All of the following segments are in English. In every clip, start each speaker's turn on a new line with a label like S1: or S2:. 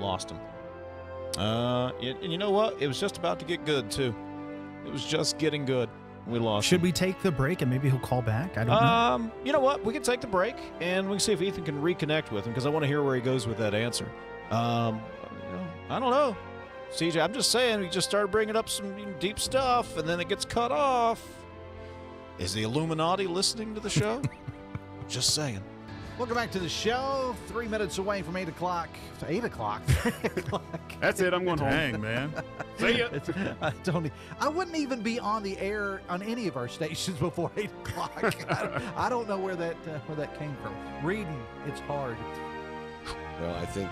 S1: lost him. And you know what? It was just about to get good, too. It was just getting good. We lost
S2: Should
S1: him.
S2: we take the break and maybe he'll call back? I don't know.
S1: You know what? We can take the break, and we can see if Ethan can reconnect with him, because I want to hear where he goes with that answer. I don't know. CJ, I'm just saying, we just started bringing up some deep stuff, and then it gets cut off. Is the Illuminati listening to the show? Just saying.
S3: Welcome back to the show. 3 minutes away from 8 o'clock. 8 o'clock?
S4: That's it. I'm going home.
S2: Dang, man.
S4: See ya.
S3: I wouldn't even be on the air on any of our stations before 8 o'clock. I don't know where that came from. Reading, it's hard.
S5: Well, I think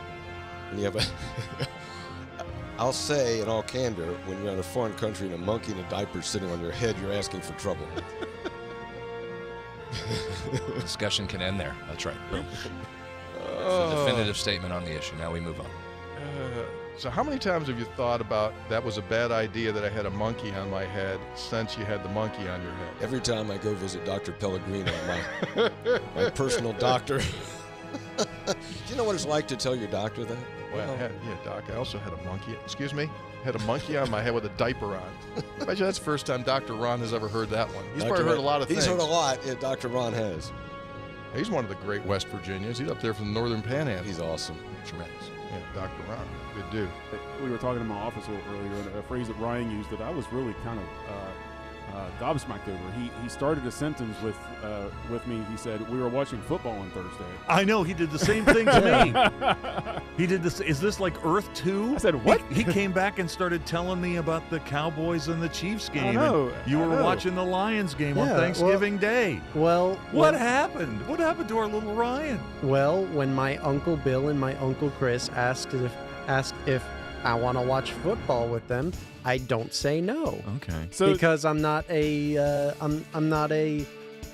S5: when you have a I'll say in all candor, when you're in a foreign country and a monkey in a diaper sitting on your head, you're asking for trouble.
S6: Discussion can end there. That's right. Boom. It's a definitive statement on the issue. Now we move on.
S7: So how many times have you thought about that was a bad idea that I had a monkey on my head since you had the monkey on your head?
S5: Every time I go visit Dr. Pellegrino, my personal doctor. Do you know what it's like to tell your doctor that?
S7: Well, yeah, Doc, I also had a monkey. Excuse me? Had a monkey on my head with a diaper on. I bet you that's the first time Dr. Ron has ever heard that one. He's probably heard a lot of things.
S5: He's heard a lot. Yeah, Dr. Ron has.
S7: He's one of the great West Virginians. He's up there from the Northern Panhandle.
S5: He's awesome.
S6: Tremendous.
S7: Yeah, Dr. Ron. Good dude.
S4: We were talking in my office a little earlier, and a phrase that Ryan used that I was really kind of gobsmacked over. He started a sentence with me. He said, "We were watching football on Thursday."
S8: I know, he did the same thing to me. He did this. Is this like Earth 2?
S4: I said, what?
S8: He came back and started telling me about the Cowboys and the Chiefs game.
S4: know,
S8: and you
S4: I
S8: were
S4: know.
S8: watching the Lions game on
S9: Yeah,
S8: Thanksgiving Day.
S9: Well,
S8: What happened? What happened to our little Ryan?
S9: Well, when my Uncle Bill and my Uncle Chris asked if I want to watch football with them, I don't say no.
S8: Okay.
S4: So,
S9: Because I'm not a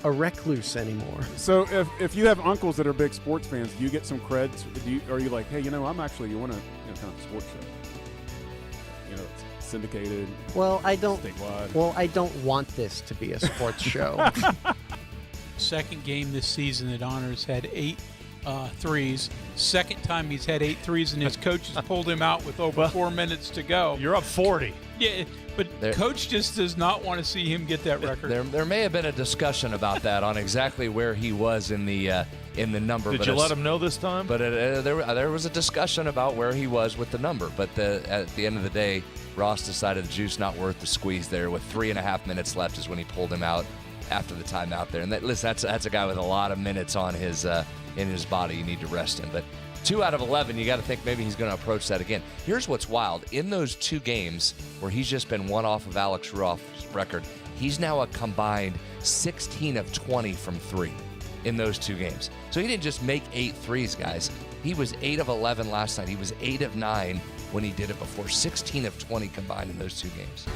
S9: recluse anymore.
S4: so if you have uncles that are big sports fans, do you get some creds? Are you like, hey, I'm actually, you want to, kind of sports show? It's syndicated.
S9: Well, I don't.
S4: Statewide.
S9: Well, I don't want this to be a sports show.
S10: Second game this season that Honors had 8 threes. Second time he's had 8 threes, and his coach has pulled him out with over 4 minutes to go.
S8: You're up 40.
S10: Yeah, but coach just does not want to see him get that record.
S6: There may have been a discussion about that on exactly where he was in the number.
S8: Did you let him know this time?
S6: But there was a discussion about where he was with the number. But at the end of the day, Ross decided the juice not worth the squeeze there. With 3.5 minutes left is when he pulled him out after the timeout there. And listen, that's a guy with a lot of minutes on his in his body. You need to rest him. But 2 out of 11, you got to think maybe he's going to approach that again. Here's what's wild. In those 2 games where he's just been one off of Alex Ruoff's record, he's now a combined 16 of 20 from 3 in those 2 games. So he didn't just make 8 threes, guys. He was 8 of 11 last night. He was 8 of 9 when he did it before. 16 of 20 combined in those 2 games.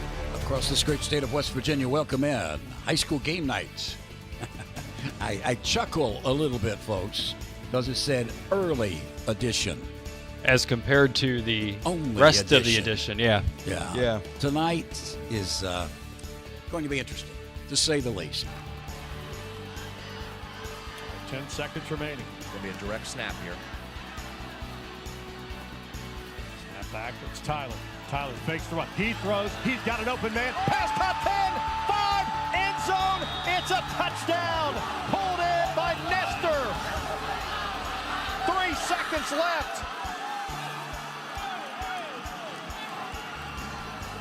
S11: Across this great state of West Virginia, welcome in high school game nights. I chuckle a little bit, folks, because it said early edition.
S12: As compared to the
S11: Only
S12: rest
S11: edition.
S12: of the edition, yeah.
S11: Yeah. Tonight is going to be interesting, to say the least.
S8: 10 seconds remaining.
S6: Going to be a direct snap here.
S8: Snap back. It's Tyler. Tyler fakes the run. He throws. He's got an open man. Pass top 10. 5. End zone. It's a touchdown. Pulled in by Nestor. 3 seconds left.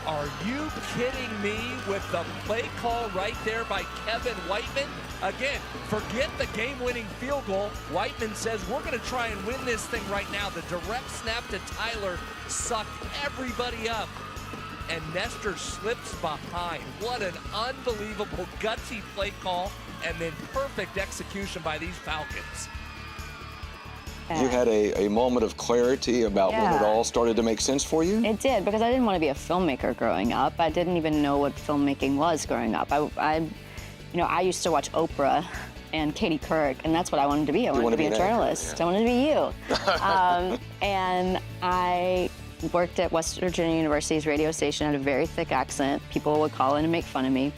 S13: Are you kidding me with the play call right there by Kevin Whiteman? Again, forget the game-winning field goal. Whiteman says, we're going to try and win this thing right now. The direct snap to Tyler sucked everybody up, and Nestor slips behind. What an unbelievable gutsy play call, and then perfect execution by these Falcons.
S14: You had a moment of clarity about when it all started to make sense for you?
S15: It did, because I didn't want to be a filmmaker growing up. I didn't even know what filmmaking was growing up. I used to watch Oprah and Katie Couric, and that's what I wanted to be. I wanted to be a journalist. I wanted to be you. And I worked at West Virginia University's radio station. I had a very thick accent. People would call in and make fun of me.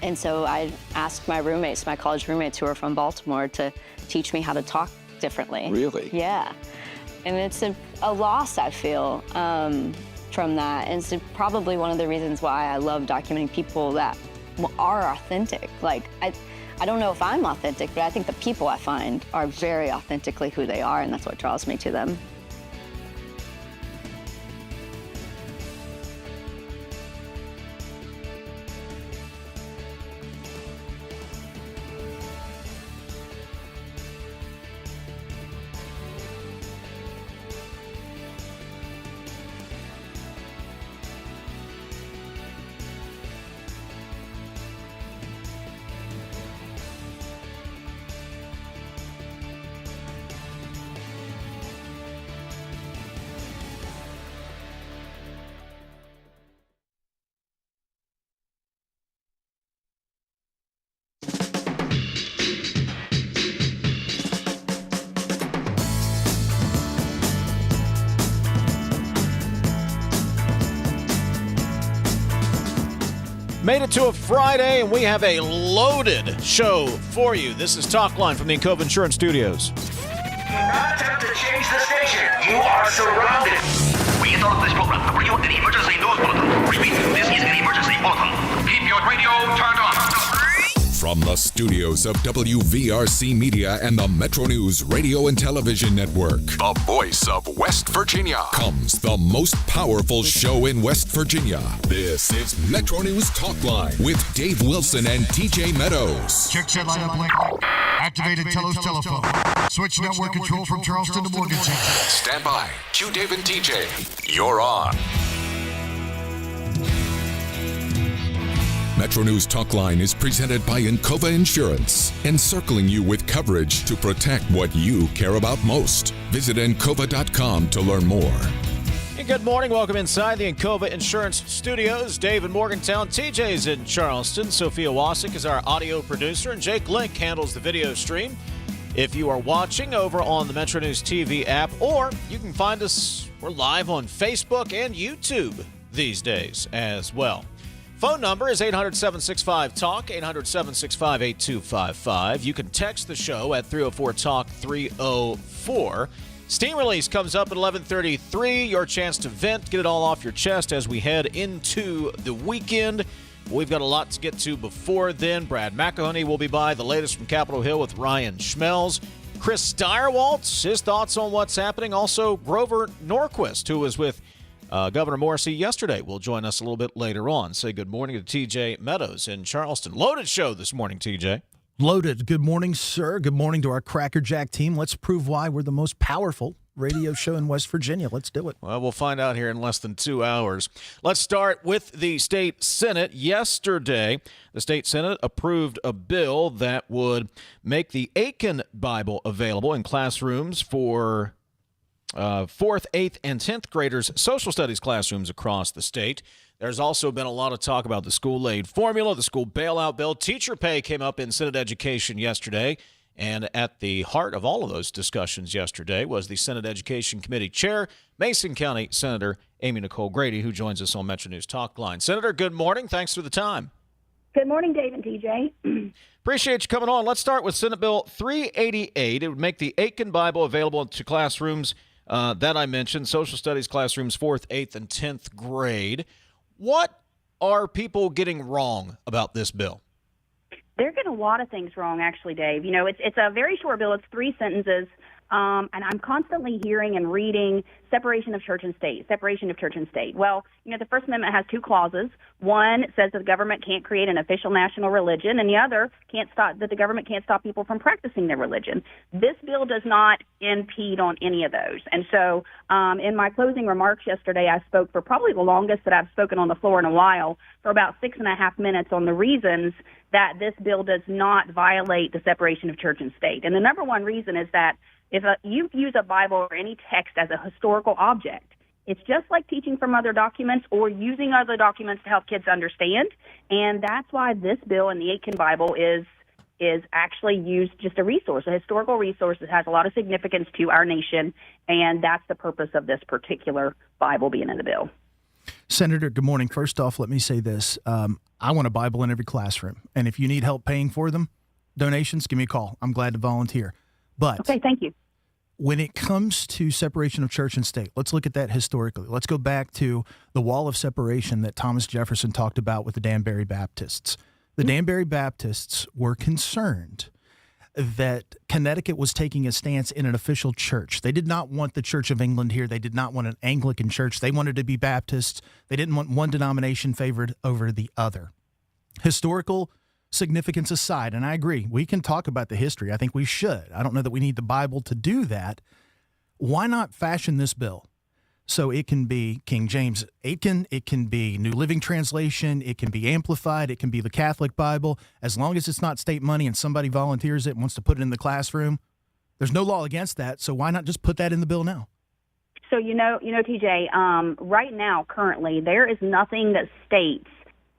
S15: And so I asked my roommates, my college roommates who were from Baltimore, to teach me how to talk differently.
S14: Really?
S15: Yeah. And it's a loss, I feel, from that. And it's probably one of the reasons why I love documenting people that are authentic. Like, I don't know if I'm authentic, but I think the people I find are very authentically who they are, and that's what draws me to them.
S1: Made it to a Friday, and we have a loaded show for you. This is Talk Line from the Encova Insurance Studios.
S16: Do not attempt to change the station. You are surrounded. We interrupt this program to bring you an emergency news bulletin. Repeat, this is an emergency bulletin. Keep your radio turned on.
S17: From the studios of WVRC Media and the Metro News Radio and Television Network, the voice of West Virginia, comes the most powerful show in West Virginia. This is Metro News Talk Line with Dave Wilson and TJ Meadows.
S18: Check set line up link. Activated Telos telephone. Switch network control from Charleston to Morgantown.
S17: Stand by. Q Dave and TJ. You're on. Metro News Talk Line is presented by Encova Insurance, encircling you with coverage to protect what you care about most. Visit Encova.com to learn more.
S1: And good morning. Welcome inside the Encova Insurance Studios. Dave in Morgantown, TJ's in Charleston. Sophia Wasik is our audio producer, and Jake Link handles the video stream. If you are watching over on the Metro News TV app, or you can find us, we're live on Facebook and YouTube these days as well. Phone number is 800-765-TALK, 800-765-8255. You can text the show at 304-TALK-304. Steam release comes up at 11:33. Your chance to vent, get it all off your chest as we head into the weekend. We've got a lot to get to before then. Brad McElhinny will be by. The latest from Capitol Hill with Ryan Schmelz. Chris Stirewalt, his thoughts on what's happening. Also, Grover Norquist, who was with Governor Morrissey yesterday, will join us a little bit later on. Say good morning to TJ Meadows in Charleston. Loaded show this morning, TJ.
S2: Loaded. Good morning, sir. Good morning to our Cracker Jack team. Let's prove why we're the most powerful radio show in West Virginia. Let's do it.
S1: Well, we'll find out here in less than 2 hours. Let's start with the state Senate. Yesterday, the state Senate approved a bill that would make the Aiken Bible available in classrooms for 4th, 8th, and 10th graders' social studies classrooms across the state. There's also been a lot of talk about the school aid formula, the school bailout bill. Teacher pay came up in Senate Education yesterday, and at the heart of all of those discussions yesterday was the Senate Education Committee Chair, Mason County Senator Amy Nicole Grady, who joins us on Metro News Talk Line. Senator, good morning. Thanks for the time.
S19: Good morning, Dave and TJ.
S1: Appreciate you coming on. Let's start with Senate Bill 388. It would make the Aiken Bible available to classrooms that I mentioned, social studies classrooms, 4th, 8th, and 10th grade. What are people getting wrong about this bill?
S19: They're getting a lot of things wrong, actually, Dave. You know, it's a very short bill. It's 3 sentences. And I'm constantly hearing and reading separation of church and state, separation of church and state. Well, you know, the First Amendment has 2 clauses. One says that the government can't create an official national religion, and the other that the government can't stop people from practicing their religion. This bill does not impede on any of those. And so in my closing remarks yesterday, I spoke for probably the longest that I've spoken on the floor in a while, for about 6.5 minutes on the reasons that this bill does not violate the separation of church and state. And the number one reason is that if you use a Bible or any text as a historical object, it's just like teaching from other documents or using other documents to help kids understand. And that's why this bill in the Aiken Bible is actually used just a resource, a historical resource that has a lot of significance to our nation. And that's the purpose of this particular Bible being in the bill.
S2: Senator, good morning. First off, let me say this. I want a Bible in every classroom. And if you need help paying for them, donations, give me a call. I'm glad to volunteer. But
S19: okay, thank you.
S2: when it comes to separation of church and state, let's look at that historically. Let's go back to the wall of separation that Thomas Jefferson talked about with the Danbury Baptists. The Danbury Baptists were concerned that Connecticut was taking a stance in an official church. They did not want the Church of England here. They did not want an Anglican church. They wanted to be Baptists. They didn't want one denomination favored over the other. Historical significance aside, and I agree, we can talk about the history. I think we should. I don't know that we need the Bible to do that. Why not fashion this bill so it can be King James Aitken, it can be New Living Translation, it can be Amplified, it can be the Catholic Bible, as long as it's not state money and somebody volunteers it and wants to put it in the classroom? There's no law against that, so why not just put that in the bill now?
S19: So, TJ, right now, currently, there is nothing that states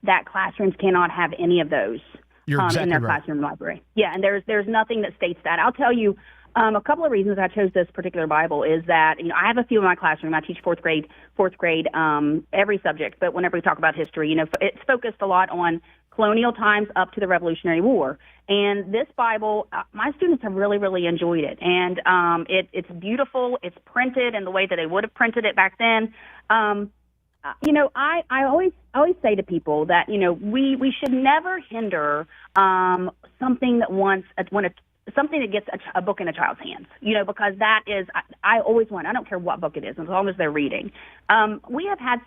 S19: that classrooms cannot have any of those in their classroom library. Yeah, and there's nothing that states that. I'll tell you a couple of reasons I chose this particular Bible is that, I have a few in my classroom. I teach fourth grade, every subject, but whenever we talk about history, it's focused a lot on colonial times up to the Revolutionary War. And this Bible, my students have really, really enjoyed it. And it's beautiful. It's printed in the way that they would have printed it back then. I always say to people that, we should never hinder something that gets a book in a child's hands, because that is, I always want, I don't care what book it is, as long as they're reading. We have had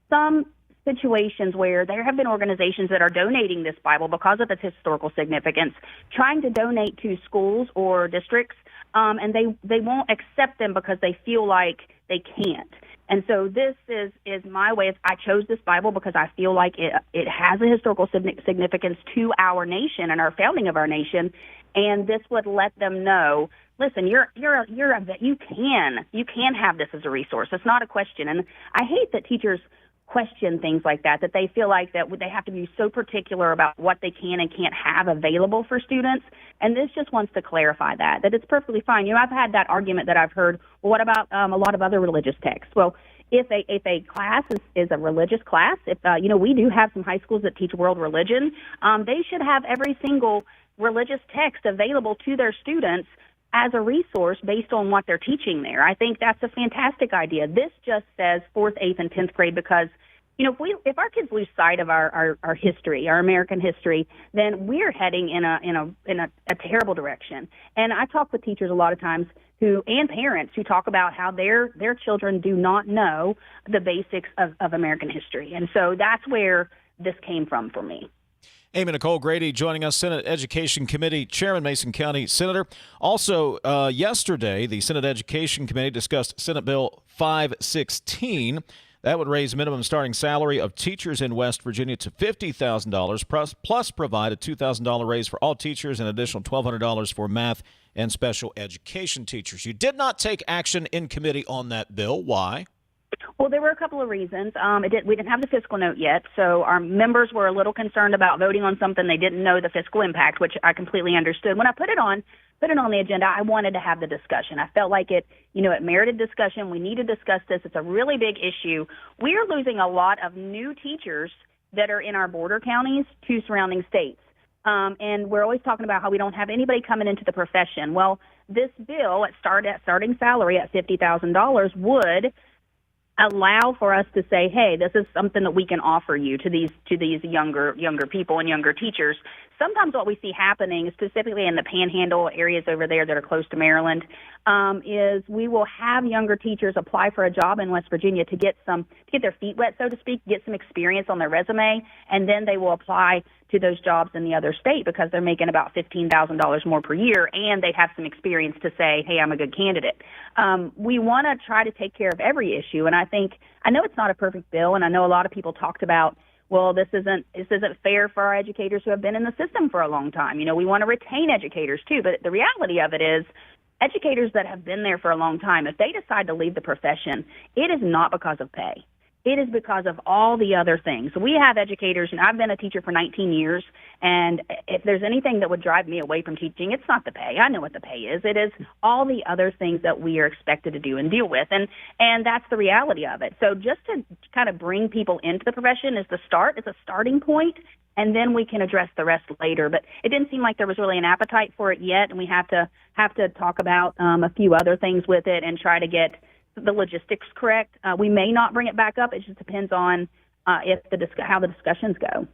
S19: some situations where there have been organizations that are donating this Bible because of its historical significance, trying to donate to schools or districts, and they won't accept them because they feel like they can't. And so this is my way. I chose this Bible because I feel like it has a historical significance to our nation and our founding of our nation, and this would let them know, listen, you can have this as a resource. It's not a question. And I hate that teachers question things like that they feel like that they have to be so particular about what they can and can't have available for students. And this just wants to clarify that it's perfectly fine. I've had that argument that I've heard, well, what about a lot of other religious texts? Well, if a class is a religious class, if we do have some high schools that teach world religion, they should have every single religious text available to their students as a resource based on what they're teaching there. I think that's a fantastic idea. This just says 4th, 8th, and 10th grade because, if our kids lose sight of our history, our American history, then we're heading in a terrible direction. And I talk with teachers a lot of times and parents who talk about how their children do not know the basics of American history. And so that's where this came from for me.
S1: Amy Nicole Grady joining us, Senate Education Committee Chairman, Mason County Senator. Also, yesterday, the Senate Education Committee discussed Senate Bill 516. That would raise minimum starting salary of teachers in West Virginia to $50,000, plus provide a $2,000 raise for all teachers and an additional $1,200 for math and special education teachers. You did not take action in committee on that bill. Why?
S19: Well, there were a couple of reasons. We didn't have the fiscal note yet, so our members were a little concerned about voting on something they didn't know the fiscal impact, which I completely understood. When I put it on the agenda, I wanted to have the discussion. I felt like it merited discussion. We need to discuss this. It's a really big issue. We are losing a lot of new teachers that are in our border counties to surrounding states. And we're always talking about how we don't have anybody coming into the profession. Well, this bill at starting salary at $50,000 would allow for us to say, hey, this is something that we can offer you to these younger people and younger teachers. Sometimes what we see happening, specifically in the panhandle areas over there that are close to Maryland, is we will have younger teachers apply for a job in West Virginia to get their feet wet, so to speak, get some experience on their resume, and then they will apply to those jobs in the other state because they're making about $15,000 more per year, and they have some experience to say, hey, I'm a good candidate. We want to try to take care of every issue, and I know it's not a perfect bill, and I know a lot of people talked about, well, this isn't fair for our educators who have been in the system for a long time. We want to retain educators too, but the reality of it is educators that have been there for a long time, if they decide to leave the profession, it is not because of pay. it is because of all the other things. We have educators, and I've been a teacher for 19 years, and if there's anything that would drive me away from teaching, it's not the pay. I know what the pay is. It is all the other things that we are expected to do and deal with, and that's the reality of it. So just to kind of bring people into the profession is the start. It's a starting point, and then we can address the rest later. But it didn't seem like there was really an appetite for it yet, and we have to talk about a few other things with it and try to get the logistics correct. We may not bring it back up. It just depends on how the discussions go.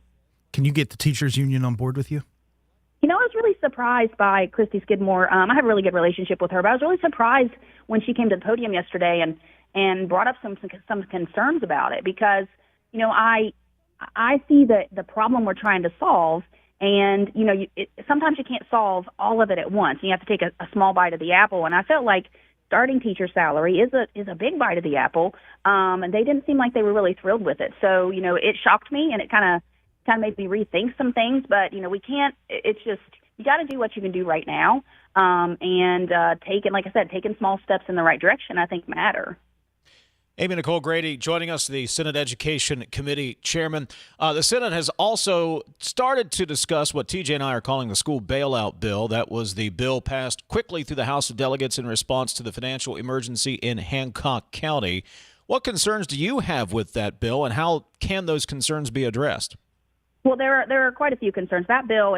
S2: Can you get the teachers union on board with you?
S19: I was really surprised by Christy Skidmore. I have a really good relationship with her, but I was really surprised when she came to the podium yesterday and brought up some concerns about it, because I see the problem we're trying to solve, and sometimes you can't solve all of it at once. You have to take a small bite of the apple, and I felt like starting teacher salary is a big bite of the apple, and they didn't seem like they were really thrilled with it. So it shocked me, and it kind of made me rethink some things. But we can't. It's just you got to do what you can do right now, and taking small steps in the right direction, I think, matter.
S1: Amy Nicole Grady joining us, the Senate Education Committee Chairman. The Senate has also started to discuss what TJ and I are calling the school bailout bill. That was the bill passed quickly through the House of Delegates in response to the financial emergency in Hancock County. What concerns do you have with that bill, and how can those concerns be addressed?
S19: Well, there are quite a few concerns. That bill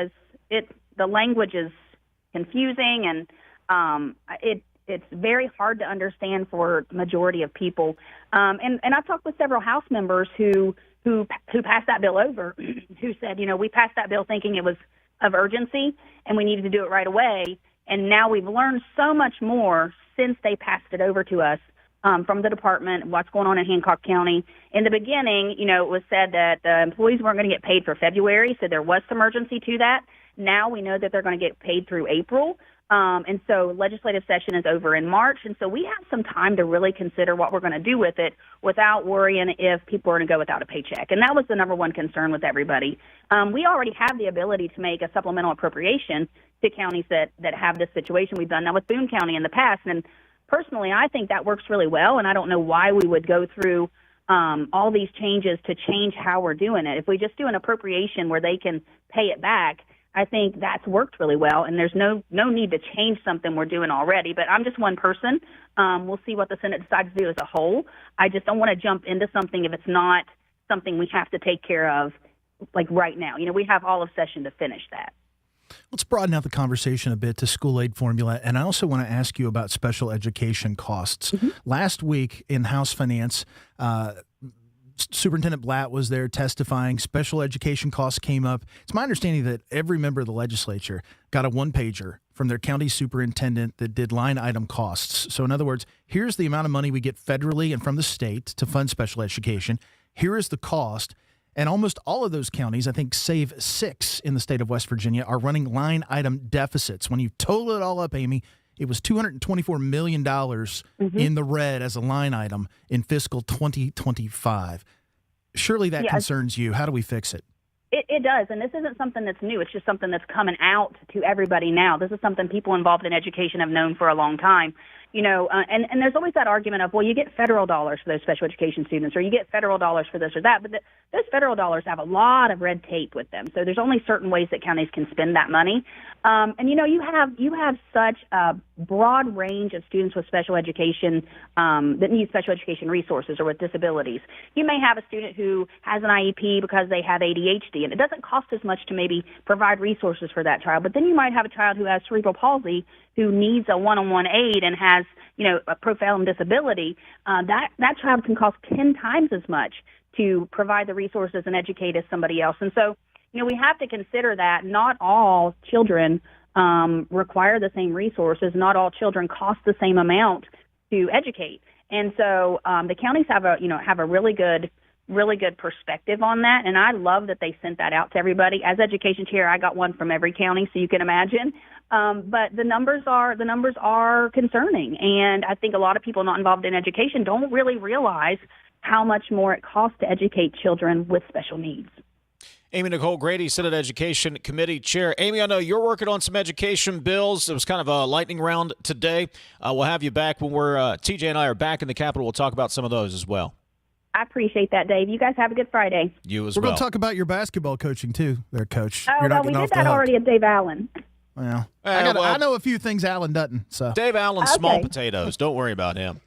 S19: the language is confusing, and it's very hard to understand for the majority of people. And I've talked with several House members who passed that bill over, who said, we passed that bill thinking it was of urgency and we needed to do it right away. And now we've learned so much more since they passed it over to us from the department, what's going on in Hancock County. In the beginning, it was said that the employees weren't going to get paid for February, so there was some urgency to that. Now we know that they're going to get paid through April. And so legislative session is over in March, and so we have some time to really consider what we're going to do with it without worrying if people are going to go without a paycheck. And that was the number one concern with everybody. We already have the ability to make a supplemental appropriation to counties that have this situation. We've done that with Boone County in the past, and personally, I think that works really well, and I don't know why we would go through all these changes to change how we're doing it. If we just do an appropriation where they can pay it back, I think that's worked really well, and there's no need to change something we're doing already. But I'm just one person. We'll see what the Senate decides to do as a whole. I just don't want to jump into something if it's not something we have to take care of, like right now. We have all of session to finish that.
S2: Let's broaden out the conversation a bit to school aid formula, and I also want to ask you about special education costs. Mm-hmm. Last week in House Finance, Superintendent Blatt was there testifying. Special education costs came up. It's my understanding that every member of the legislature got a one-pager from their county superintendent that did line item costs. So in other words, here's the amount of money we get federally and from the state to fund special education. Here is the cost. And almost all of those counties, I think save 6 in the state of West Virginia, are running line item deficits. When you total it all up, Amy, it was $224 million in the red as a line item in fiscal 2025. Surely that concerns you. How do we fix it?
S19: It does, and this isn't something that's new. It's just something that's coming out to everybody now. This is something people involved in education have known for a long time. And there's always that argument of, well, you get federal dollars for those special education students, or you get federal dollars for this or that. But those federal dollars have a lot of red tape with them. So there's only certain ways that counties can spend that money. And you have such a broad range of students with special education that need special education resources or with disabilities. You may have a student who has an IEP because they have ADHD, and it doesn't cost as much to maybe provide resources for that child. But then you might have a child who has cerebral palsy who needs a one-on-one aid and has, a profound disability. That child can cost 10 times as much to provide the resources and educate as somebody else. And so, we have to consider that not all children require the same resources. Not all children cost the same amount to educate. And so the counties have a really good perspective on that, and I love that they sent that out to everybody. As education chair, I got one from every county, so you can imagine. But the numbers are concerning, and I think a lot of people not involved in education don't really realize how much more it costs to educate children with special needs.
S1: Amy Nicole Grady, Senate Education Committee Chair. Amy, I know you're working on some education bills. It was kind of a lightning round today. We'll have you back when TJ and I are back in the Capitol. We'll talk about some of those as well.
S19: I appreciate that, Dave. You guys have a good Friday.
S1: You as
S2: We're
S1: well.
S2: going to talk about your basketball coaching, too, there, Coach.
S19: Oh,
S2: You're not
S19: well, we
S2: getting
S19: did
S2: off the
S19: that
S2: hook.
S19: already at Dave Allen.
S2: Well,
S1: well,
S2: I know a few things Allen doesn't. So
S1: Dave Allen, small potatoes. Don't worry about him.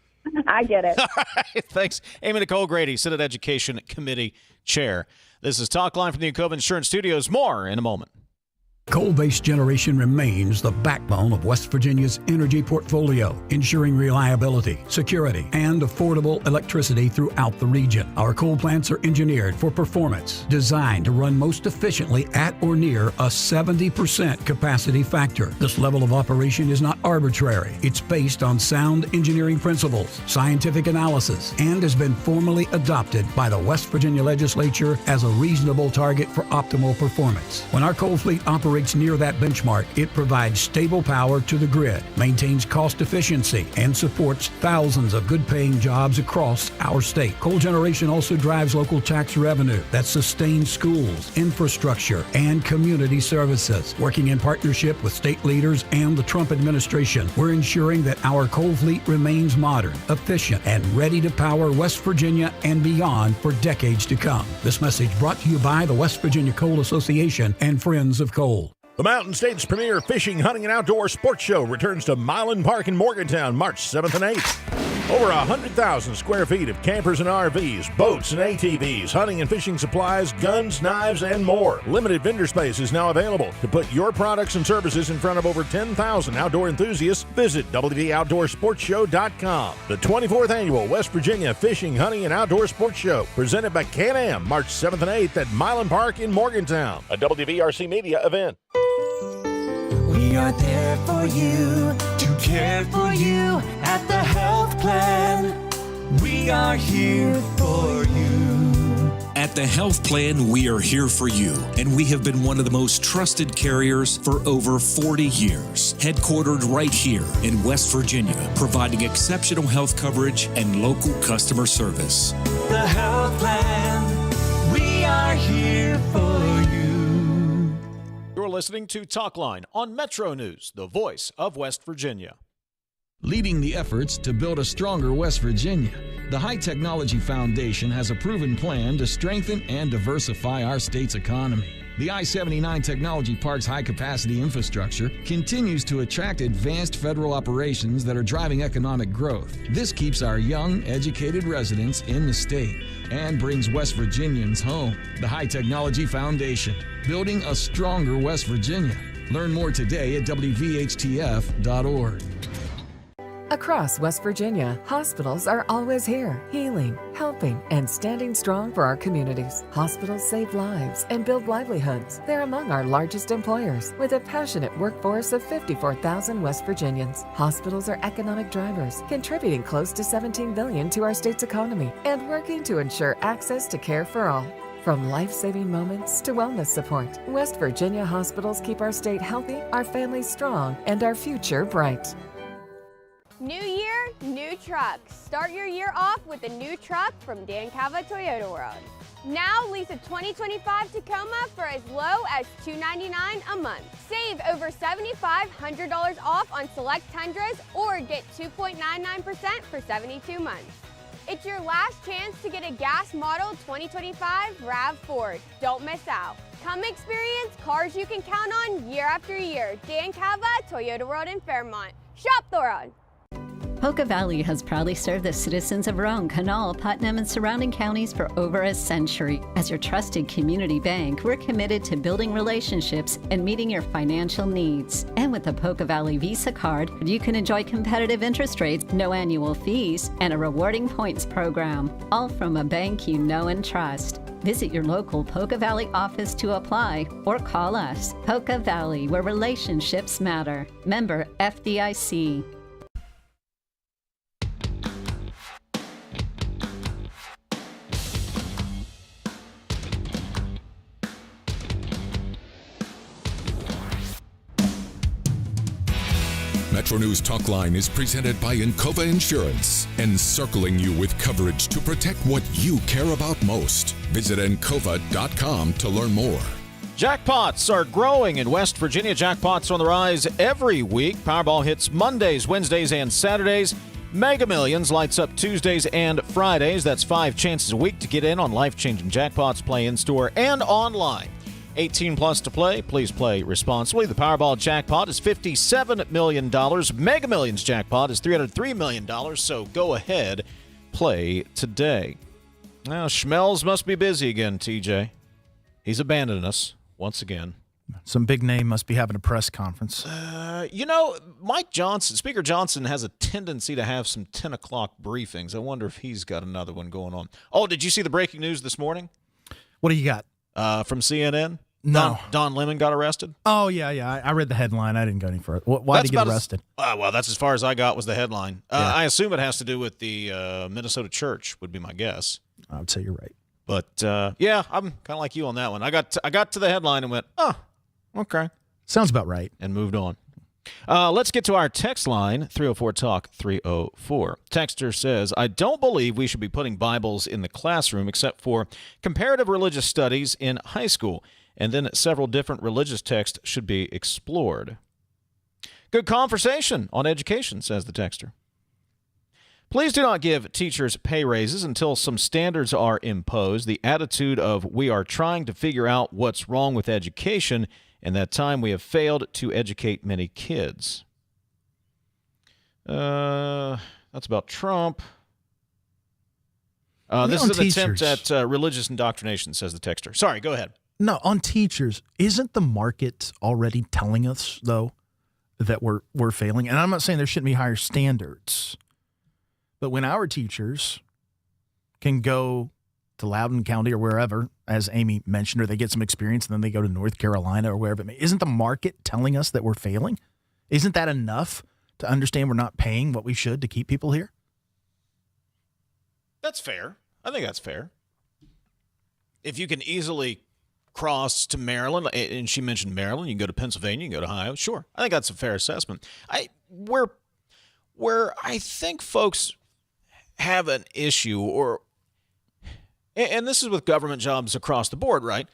S19: I get it.
S1: All right, thanks. Amy Nicole Grady, Senate Education Committee Chair. This is Talk Line from the Encova Insurance Studios. More in a moment.
S11: Coal-based generation remains the backbone of West Virginia's energy portfolio, ensuring reliability, security, and affordable electricity throughout the region. Our coal plants are engineered for performance, designed to run most efficiently at or near a 70% capacity factor. This level of operation is not arbitrary. It's based on sound engineering principles, scientific analysis, and has been formally adopted by the West Virginia Legislature as a reasonable target for optimal performance. When our coal fleet operates near that benchmark, it provides stable power to the grid, maintains cost efficiency, and supports thousands of good-paying jobs across our state. Coal generation also drives local tax revenue that sustains schools, infrastructure, and community services. Working in partnership with state leaders and the Trump administration, we're ensuring that our coal fleet remains modern, efficient, and ready to power West Virginia and beyond for decades to come. This message brought to you by the West Virginia Coal Association and Friends of Coal.
S20: The Mountain State's premier fishing, hunting, and outdoor sports show returns to Milan Park in Morgantown March 7th and 8th. Over 100,000 square feet of campers and RVs, boats and ATVs, hunting and fishing supplies, guns, knives, and more. Limited vendor space is now available. To put your products and services in front of over 10,000 outdoor enthusiasts, visit WVOutdoorSportsShow.com. The 24th Annual West Virginia Fishing, Hunting, and Outdoor Sports Show, presented by Can-Am, March 7th and 8th at Milan Park in Morgantown, a WVRC Media event.
S21: We are there for you, to care for you at the health plan. We are here for you.
S22: At the Health Plan, we are here for you, and we have been one of the most trusted carriers for over 40 years. Headquartered right here in West Virginia, providing exceptional health coverage and local customer service.
S21: The health plan, we are here for you.
S1: You're listening to Talk Line on Metro News, the voice of West Virginia.
S23: Leading the efforts to build a stronger West Virginia, the High Technology Foundation has a proven plan to strengthen and diversify our state's economy. The I-79 Technology Park's high-capacity infrastructure continues to attract advanced federal operations that are driving economic growth. This keeps our young, educated residents in the state and brings West Virginians home. The High Technology Foundation, building a stronger West Virginia. Learn more today at WVHTF.org.
S24: Across West Virginia, hospitals are always here, healing, helping, and standing strong for our communities. Hospitals save lives and build livelihoods. They're among our largest employers, with a passionate workforce of 54,000 West Virginians. Hospitals are economic drivers, contributing close to $17 billion to our state's economy and working to ensure access to care for all. From life-saving moments to wellness support, West Virginia hospitals keep our state healthy, our families strong, and our future bright.
S25: New year, new trucks. Start your year off with a new truck from Dan Cava Toyota World. Now lease a 2025 Tacoma for as low as $299 a month. Save over $7,500 off on select Tundras or get 2.99% for 72 months. It's your last chance to get a gas model 2025 RAV4. Don't miss out. Come experience cars you can count on year after year. Dan Cava Toyota World in Fairmont. Shop the road.
S26: Poca Valley has proudly served the citizens of Roane, Kanawha, Putnam, and surrounding counties for over a century. As your trusted community bank, we're committed to building relationships and meeting your financial needs. And with the Poca Valley Visa card, you can enjoy competitive interest rates, no annual fees, and a rewarding points program, all from a bank you know and trust. Visit your local Poca Valley office to apply or call us. Poca Valley, where relationships matter. Member FDIC.
S17: Metro News Talk Line is presented by Encova Insurance, encircling you with coverage to protect what you care about most. Visit Encova.com to learn more.
S1: Jackpots are growing in West Virginia. Jackpots are on the rise every week. Powerball hits Mondays, Wednesdays, and Saturdays. Mega Millions lights up Tuesdays and Fridays. That's 5 chances a week to get in on life-changing jackpots. Play in-store and online. 18 plus to play. Please play responsibly. The Powerball jackpot is $57 million. Mega Millions jackpot is $303 million. So go ahead, play today. Now, Schmelz must be busy again, TJ. He's abandoned us once again.
S2: Some big name must be having a press conference.
S1: Mike Johnson, Speaker Johnson, has a tendency to have some 10 o'clock briefings. I wonder if he's got another one going on. Oh, did you see the breaking news this morning?
S2: What do you got?
S1: From CNN?
S2: No.
S1: Don Lemon got arrested?
S2: Oh, yeah. I read the headline. I didn't go any further. Why did he get arrested?
S1: Well, that's as far as I got was the headline. I assume it has to do with the Minnesota church, would be my guess.
S2: I would say you're right.
S1: But, yeah, I'm kind of like you on that one. I got to the headline and went, oh, okay.
S2: Sounds about right.
S1: And moved on. Let's get to our text line, 304-TALK-304. Texter says, I don't believe we should be putting Bibles in the classroom except for comparative religious studies in high school, and then several different religious texts should be explored. Good conversation on education, says the texter. Please do not give teachers pay raises until some standards are imposed. The attitude of we are trying to figure out what's wrong with education, and that time we have failed to educate many kids. That's about Trump. This is an attempt at religious indoctrination, says the texter. Sorry, go ahead.
S2: No, on teachers, isn't the market already telling us, though, that we're failing? And I'm not saying there shouldn't be higher standards, but when our teachers can go to Loudoun County or wherever, as Amy mentioned, or they get some experience and then they go to North Carolina or wherever it may, isn't the market telling us that we're failing? Isn't that enough to understand we're not paying what we should to keep people here?
S1: That's fair. I think that's fair. If you can easily cross to Maryland, and she mentioned Maryland, you can go to Pennsylvania, you can go to Ohio. Sure. I think that's a fair assessment. Where I think folks have an issue, and this is with government jobs across the board, right?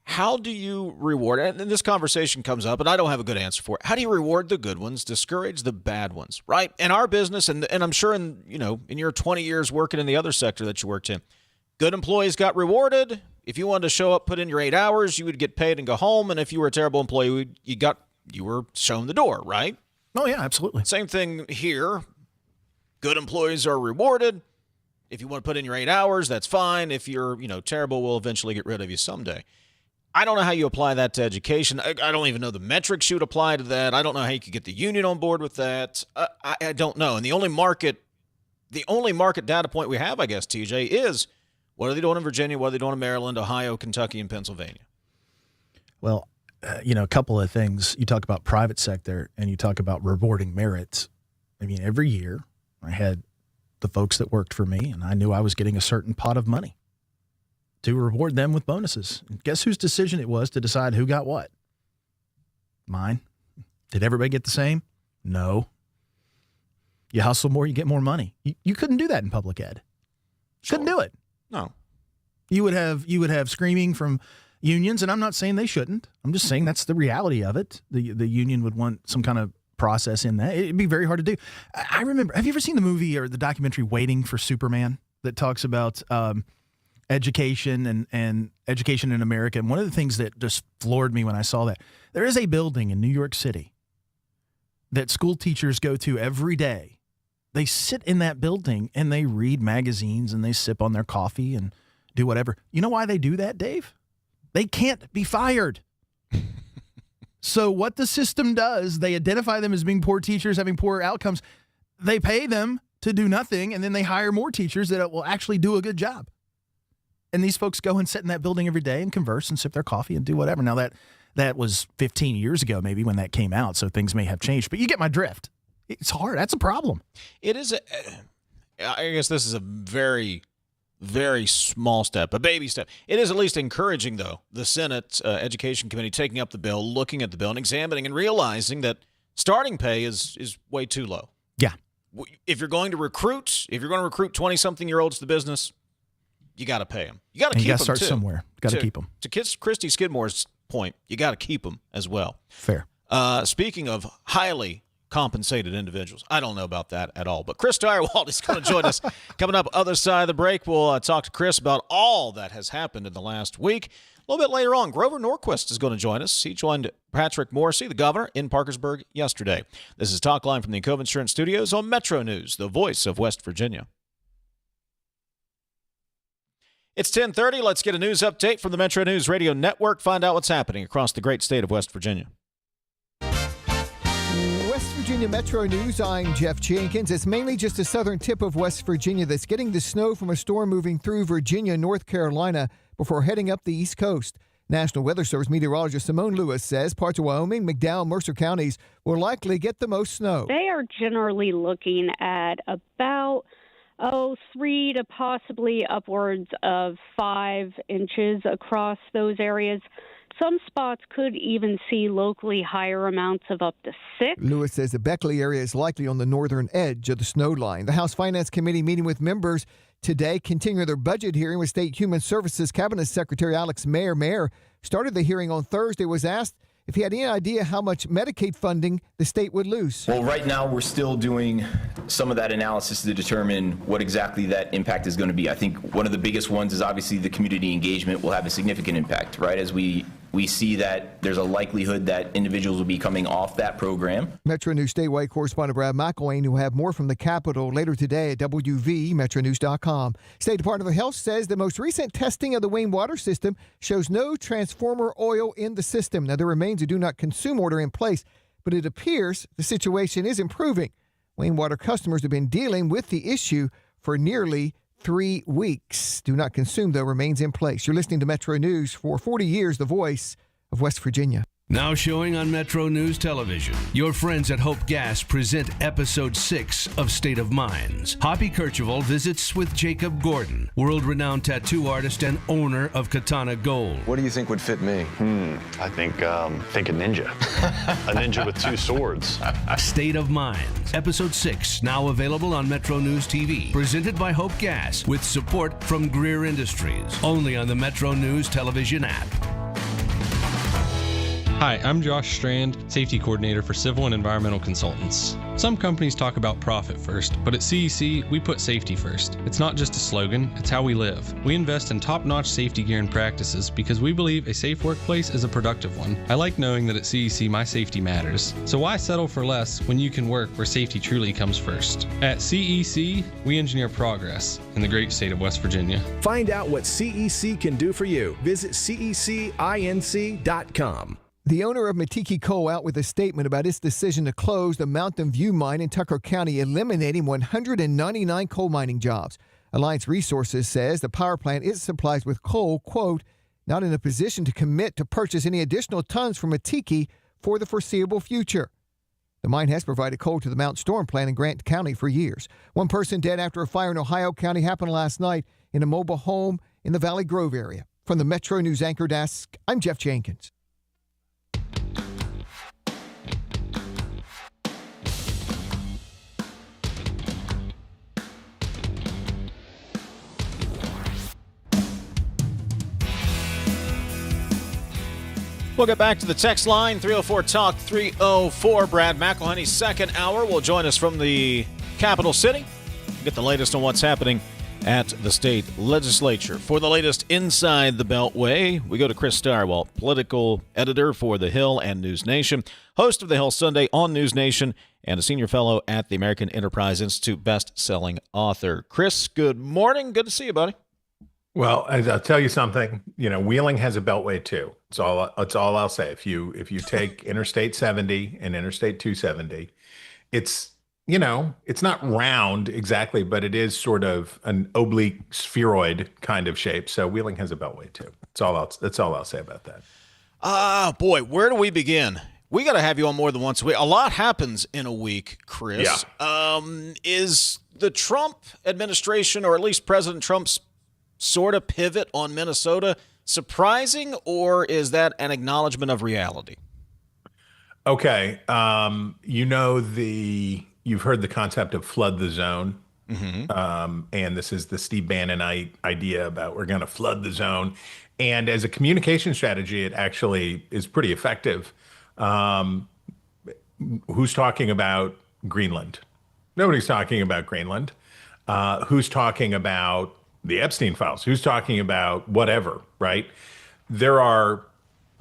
S1: How do you reward, and this conversation comes up, and I don't have a good answer for it. How do you reward the good ones, discourage the bad ones, right? In our business, and I'm sure in your 20 years working in the other sector that you worked in, good employees got rewarded. If you wanted to show up, put in your 8 hours, you would get paid and go home. And if you were a terrible employee, you were shown the door, right?
S2: Oh, yeah, absolutely.
S1: Same thing here. Good employees are rewarded. If you want to put in your 8 hours, that's fine. If you're, terrible, we'll eventually get rid of you someday. I don't know how you apply that to education. I don't even know the metrics you would apply to that. I don't know how you could get the union on board with that. I don't know. And the only market data point we have, I guess, TJ, is what are they doing in Virginia? What are they doing in Maryland, Ohio, Kentucky, and Pennsylvania?
S2: Well, a couple of things. You talk about private sector and you talk about rewarding merit. I mean, every year I had the folks that worked for me, and I knew I was getting a certain pot of money to reward them with bonuses. And guess whose decision it was to decide who got what? Mine. Did everybody get the same? No. You hustle more, you get more money. You couldn't do that in public ed.
S1: Sure.
S2: Couldn't do it.
S1: No.
S2: You would have screaming from unions, and I'm not saying they shouldn't. I'm just saying that's the reality of it. The union would want some kind of process in that. It'd be very hard to do. I remember, have you ever seen the movie or the documentary Waiting for Superman that talks about education and education in America? And one of the things that just floored me when I saw that, there is a building in New York City that school teachers go to every day. They sit in that building and they read magazines and they sip on their coffee and do whatever. You know why they do that, Dave? They can't be fired. So what the system does, they identify them as being poor teachers, having poor outcomes. They pay them to do nothing, and then they hire more teachers that will actually do a good job. And these folks go and sit in that building every day and converse and sip their coffee and do whatever. Now, that was 15 years ago maybe when that came out, so things may have changed. But you get my drift. It's hard. That's a problem.
S1: It is. I guess this is a very, very small step, a baby step. It is at least encouraging, though, the Senate Education Committee taking up the bill, looking at the bill, and examining and realizing that starting pay is way too low.
S2: Yeah.
S1: If you're going to recruit 20-something-year-olds to the business, you got to pay them. You got to keep them, too.
S2: You got to start somewhere. Got to keep them.
S1: To Christy Skidmore's point, you got to keep them as well.
S2: Fair.
S1: Speaking of highly compensated individuals. I don't know about that at all. But Chris Stirewalt is going to join us coming up other side of the break. We'll talk to Chris about all that has happened in the last week. A little bit later on, Grover Norquist is going to join us. He joined Patrick Morrissey, the governor, in Parkersburg yesterday. This is Talk Line from the Cove Insurance Studios on Metro News, the voice of West Virginia. It's 10:30. Let's get a news update from the Metro News Radio Network. Find out what's happening across the great state of West Virginia.
S3: West Virginia Metro News, I'm Jeff Jenkins. It's mainly just the southern tip of West Virginia that's getting the snow from a storm moving through Virginia, North Carolina, before heading up the East Coast. National Weather Service meteorologist Simone Lewis says parts of Wyoming, McDowell, Mercer counties will likely get the most snow.
S4: They are generally looking at about 3 to possibly upwards of 5 inches across those areas. Some spots could even see locally higher amounts of up to 6.
S3: Lewis says the Beckley area is likely on the northern edge of the snow line. The House Finance Committee meeting with members today, continuing their budget hearing with State Human Services Cabinet Secretary Alex Mayer. Mayer started the hearing on Thursday, was asked if he had any idea how much Medicaid funding the state would lose.
S5: Well, right now we're still doing some of that analysis to determine what exactly that impact is going to be. I think one of the biggest ones is obviously the community engagement will have a significant impact, right? As we see that there's a likelihood that individuals will be coming off that program.
S3: Metro News statewide correspondent Brad McElhinny will have more from the Capitol later today at WVMetroNews.com. State Department of Health says the most recent testing of the Wayne water system shows no transformer oil in the system. Now, there remains a do not consume order in place, but it appears the situation is improving. Wayne water customers have been dealing with the issue for nearly 3 weeks. Do not consume, though, remains in place. You're listening to Metro News for 40 years, the voice of West Virginia.
S7: Now showing on Metro News Television, your friends at Hope Gas present Episode 6 of State of Minds. Hoppy Kercheval visits with Jacob Gordon, world-renowned tattoo artist and owner of Katana Gold.
S9: What do you think would fit me?
S10: I think a ninja. A ninja with 2 swords.
S7: State of Minds, Episode 6, now available on Metro News TV. Presented by Hope Gas, with support from Greer Industries. Only on the Metro News Television app.
S27: Hi, I'm Josh Strand, Safety Coordinator for Civil and Environmental Consultants. Some companies talk about profit first, but at CEC, we put safety first. It's not just a slogan, it's how we live. We invest in top-notch safety gear and practices because we believe a safe workplace is a productive one. I like knowing that at CEC, my safety matters. So why settle for less when you can work where safety truly comes first? At CEC, we engineer progress in the great state of West Virginia.
S28: Find out what CEC can do for you. Visit cecinc.com.
S3: The owner of Matiki Coal out with a statement about its decision to close the Mountain View mine in Tucker County, eliminating 199 coal mining jobs. Alliance Resources says the power plant it supplies with coal, quote, not in a position to commit to purchase any additional tons from Matiki for the foreseeable future. The mine has provided coal to the Mount Storm plant in Grant County for years. One person dead after a fire in Ohio County happened last night in a mobile home in the Valley Grove area. From the Metro News Anchor Desk, I'm Jeff Jenkins.
S1: We'll get back to the text line, 304-TALK 304. Brad McElhinny's second hour will join us from the capital city. Get the latest on what's happening at the state legislature. For the latest inside the Beltway, we go to Chris Stirewalt, political editor for The Hill and News Nation, host of The Hill Sunday on News Nation, and a senior fellow at the American Enterprise Institute, best-selling author. Chris, good morning. Good to see you, buddy.
S20: Well, I'll tell you something. You know, Wheeling has a beltway too. It's all I'll say. If you take Interstate 70 and Interstate 270, it's not round exactly, but it is sort of an oblique spheroid kind of shape. So Wheeling has a beltway too. That's all I'll say about that.
S1: Boy, where do we begin? We got to have you on more than once a week. A lot happens in a week, Chris. Yeah. Is the Trump administration, or at least President Trump's sort of pivot on Minnesota surprising, or is that an acknowledgement of reality?
S20: Okay. You've heard the concept of flood the zone. Mm-hmm. And this is the Steve Bannon idea about we're going to flood the zone. And as a communication strategy, it actually is pretty effective.
S6: who's talking about Greenland? Nobody's talking about Greenland. Who's talking about the Epstein files? Who's talking about whatever, right? There are,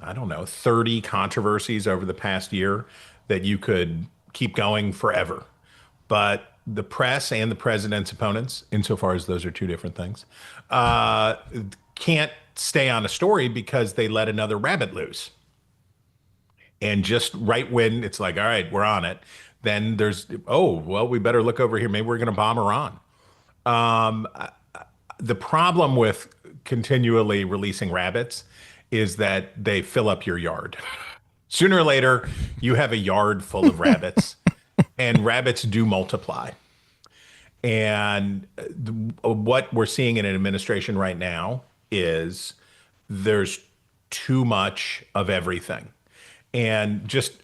S6: I don't know, 30 controversies over the past year that you could keep going forever. But the press and the president's opponents, insofar as those are two different things, can't stay on a story because they let another rabbit loose. And just right when it's like, all right, we're on it, then there's, oh, well, we better look over here. Maybe we're going to bomb Iran. The problem with continually releasing rabbits is that they fill up your yard. Sooner or later, you have a yard full of rabbits, and rabbits do multiply. And what we're seeing in an administration right now is there's too much of everything. And just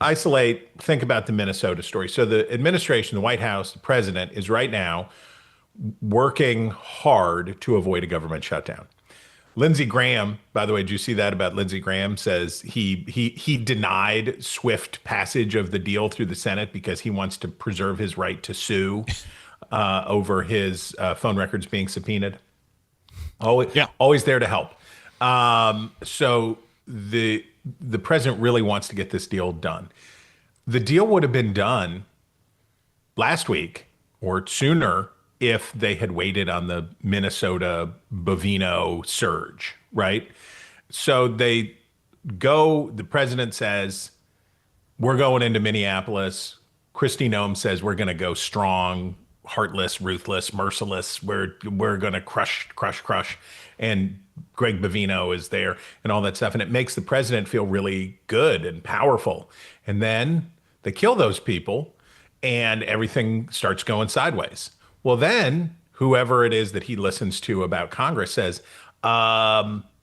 S6: think about the Minnesota story. So the administration, the White House, the president is right now working hard to avoid a government shutdown. Lindsey Graham, by the way, did you see that about Lindsey Graham? Says he denied swift passage of the deal through the Senate because he wants to preserve his right to sue over his phone records being subpoenaed. Always there to help. So the president really wants to get this deal done. The deal would have been done last week or sooner if they had waited on the Minnesota Bovino surge, right? So the president says, we're going into Minneapolis. Kristi Noem says, we're going to go strong, heartless, ruthless, merciless. We're going to crush. And Greg Bovino is there and all that stuff. And it makes the president feel really good and powerful. And then they kill those people and everything starts going sideways. Well, then whoever it is that he listens to about Congress says,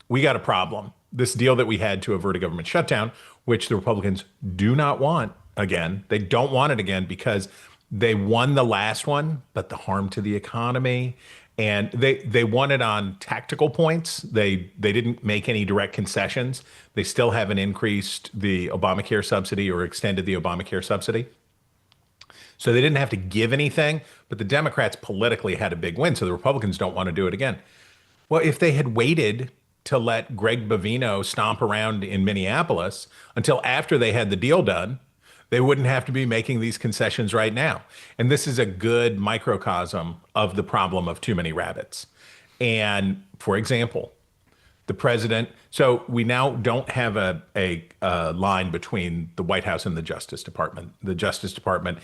S6: we got a problem. This deal that we had to avert a government shutdown, which the Republicans do not want again. They don't want it again because they won the last one, but the harm to the economy. And they won it on tactical points. They didn't make any direct concessions. They still haven't increased the Obamacare subsidy or extended the Obamacare subsidy. So they didn't have to give anything, but the Democrats politically had a big win, so the Republicans don't want to do it again. Well, if they had waited to let Greg Bovino stomp around in Minneapolis until after they had the deal done, they wouldn't have to be making these concessions right now. And this is a good microcosm of the problem of too many rabbits. And for example, the president, so we now don't have a line between the White House and the Justice Department. The Justice Department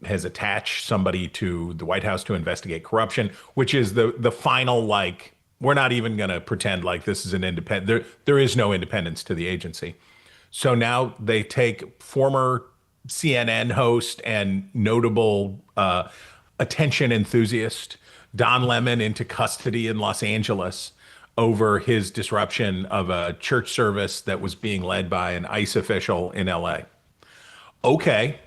S6: has attached somebody to the White House to investigate corruption, which is the final, like, we're not even going to pretend like this is an independent, there is no independence to the agency. So now they take former CNN host and notable attention enthusiast Don Lemon into custody in Los Angeles over his disruption of a church service that was being led by an ICE official in LA. Okay.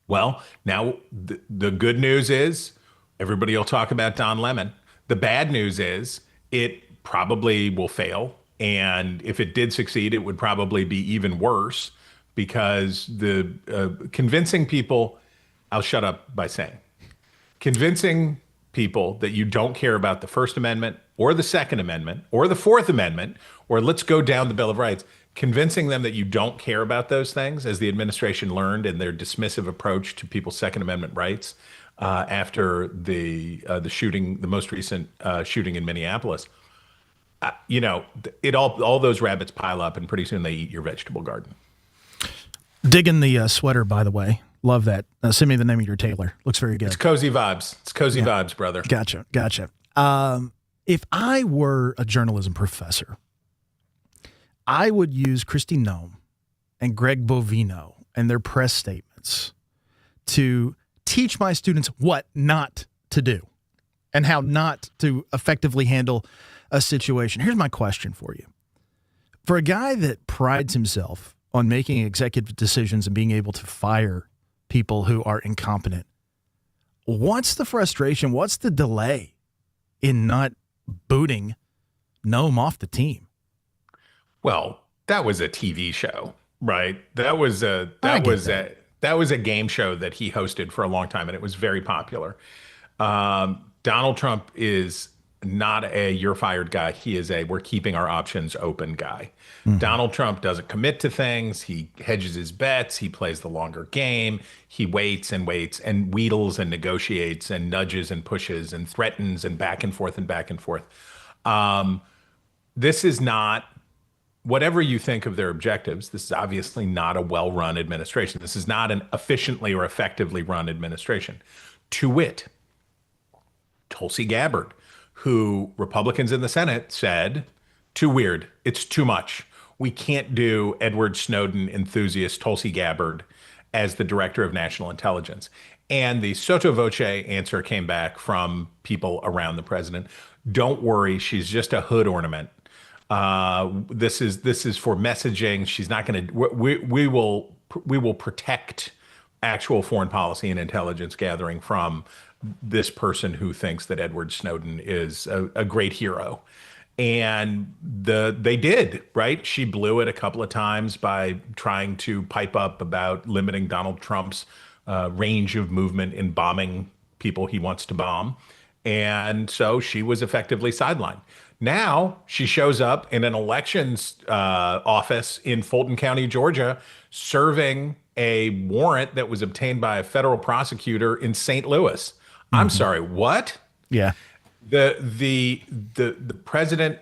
S6: Well, now the good news is everybody will talk about Don Lemon. The bad news is it probably will fail. And if it did succeed, it would probably be even worse because the convincing people, I'll shut up by saying, convincing people that you don't care about the First Amendment or the Second Amendment or the Fourth Amendment, or let's go down the Bill of Rights, convincing them that you don't care about those things, as the administration learned in their dismissive approach to people's Second Amendment rights after the shooting, the most recent shooting in Minneapolis. All those rabbits pile up, and pretty soon they eat your vegetable garden.
S2: Digging the sweater, by the way. Love that. Send me the name of your tailor. Looks very good.
S6: It's cozy vibes. It's cozy vibes, brother.
S2: Gotcha. If I were a journalism professor, I would use Kristi Noem and Greg Bovino and their press statements to teach my students what not to do and how not to effectively handle a situation. Here's my question for you. For a guy that prides himself on making executive decisions and being able to fire people who are incompetent, what's the frustration? What's the delay in not booting Noem off the team?
S6: Well, that was a TV show, right? That was a game show that he hosted for a long time, and it was very popular. Donald Trump is not a "you're fired" guy. He is a "we're keeping our options open" guy. Donald Trump doesn't commit to things. He hedges his bets. He plays the longer game. He waits and waits and wheedles and negotiates and nudges and pushes and threatens and back and forth and back and forth. This is not, whatever you think of their objectives, this is obviously not a well-run administration. This is not an efficiently or effectively run administration. To wit, Tulsi Gabbard, who Republicans in the Senate said, too weird, it's too much. We can't do Edward Snowden enthusiast Tulsi Gabbard as the director of national intelligence. And the sotto voce answer came back from people around the president. Don't worry, she's just a hood ornament. This is for messaging. She's not going to. We will protect actual foreign policy and intelligence gathering from this person who thinks that Edward Snowden is a great hero. And they did, right? She blew it a couple of times by trying to pipe up about limiting Donald Trump's range of movement in bombing people he wants to bomb. And so she was effectively sidelined. Now she shows up in an elections office in Fulton County, Georgia, serving a warrant that was obtained by a federal prosecutor in St. Louis. I'm sorry, what?
S2: Yeah.
S6: The president,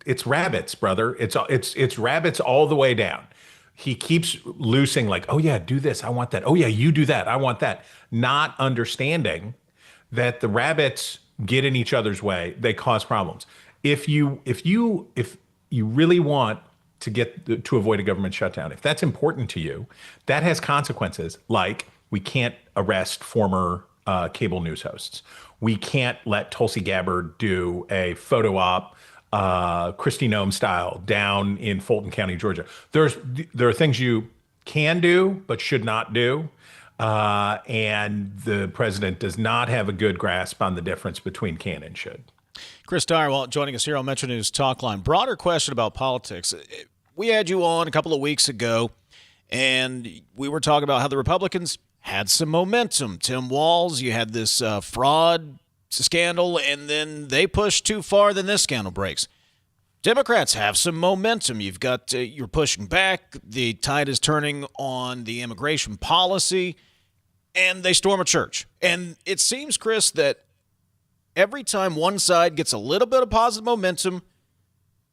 S6: it's rabbits, brother. It's rabbits all the way down. He keeps loosing like, oh yeah, do this, I want that. Oh yeah, you do that, I want that. Not understanding that the rabbits get in each other's way, they cause problems. If you really want to avoid a government shutdown, if that's important to you, that has consequences. Like we can't arrest former cable news hosts. We can't let Tulsi Gabbard do a photo op, Kristi Noem style, down in Fulton County, Georgia. There are things you can do but should not do. And the president does not have a good grasp on the difference between can and should.
S1: Chris Stirewalt joining us here on Metro News Talk Line. Broader question about politics. We had you on a couple of weeks ago, and we were talking about how the Republicans had some momentum. Tim Walz, you had this fraud scandal, and then they pushed too far, then this scandal breaks. Democrats have some momentum. You've got you're pushing back. The tide is turning on the immigration policy, and they storm a church. And it seems, Chris, that every time one side gets a little bit of positive momentum,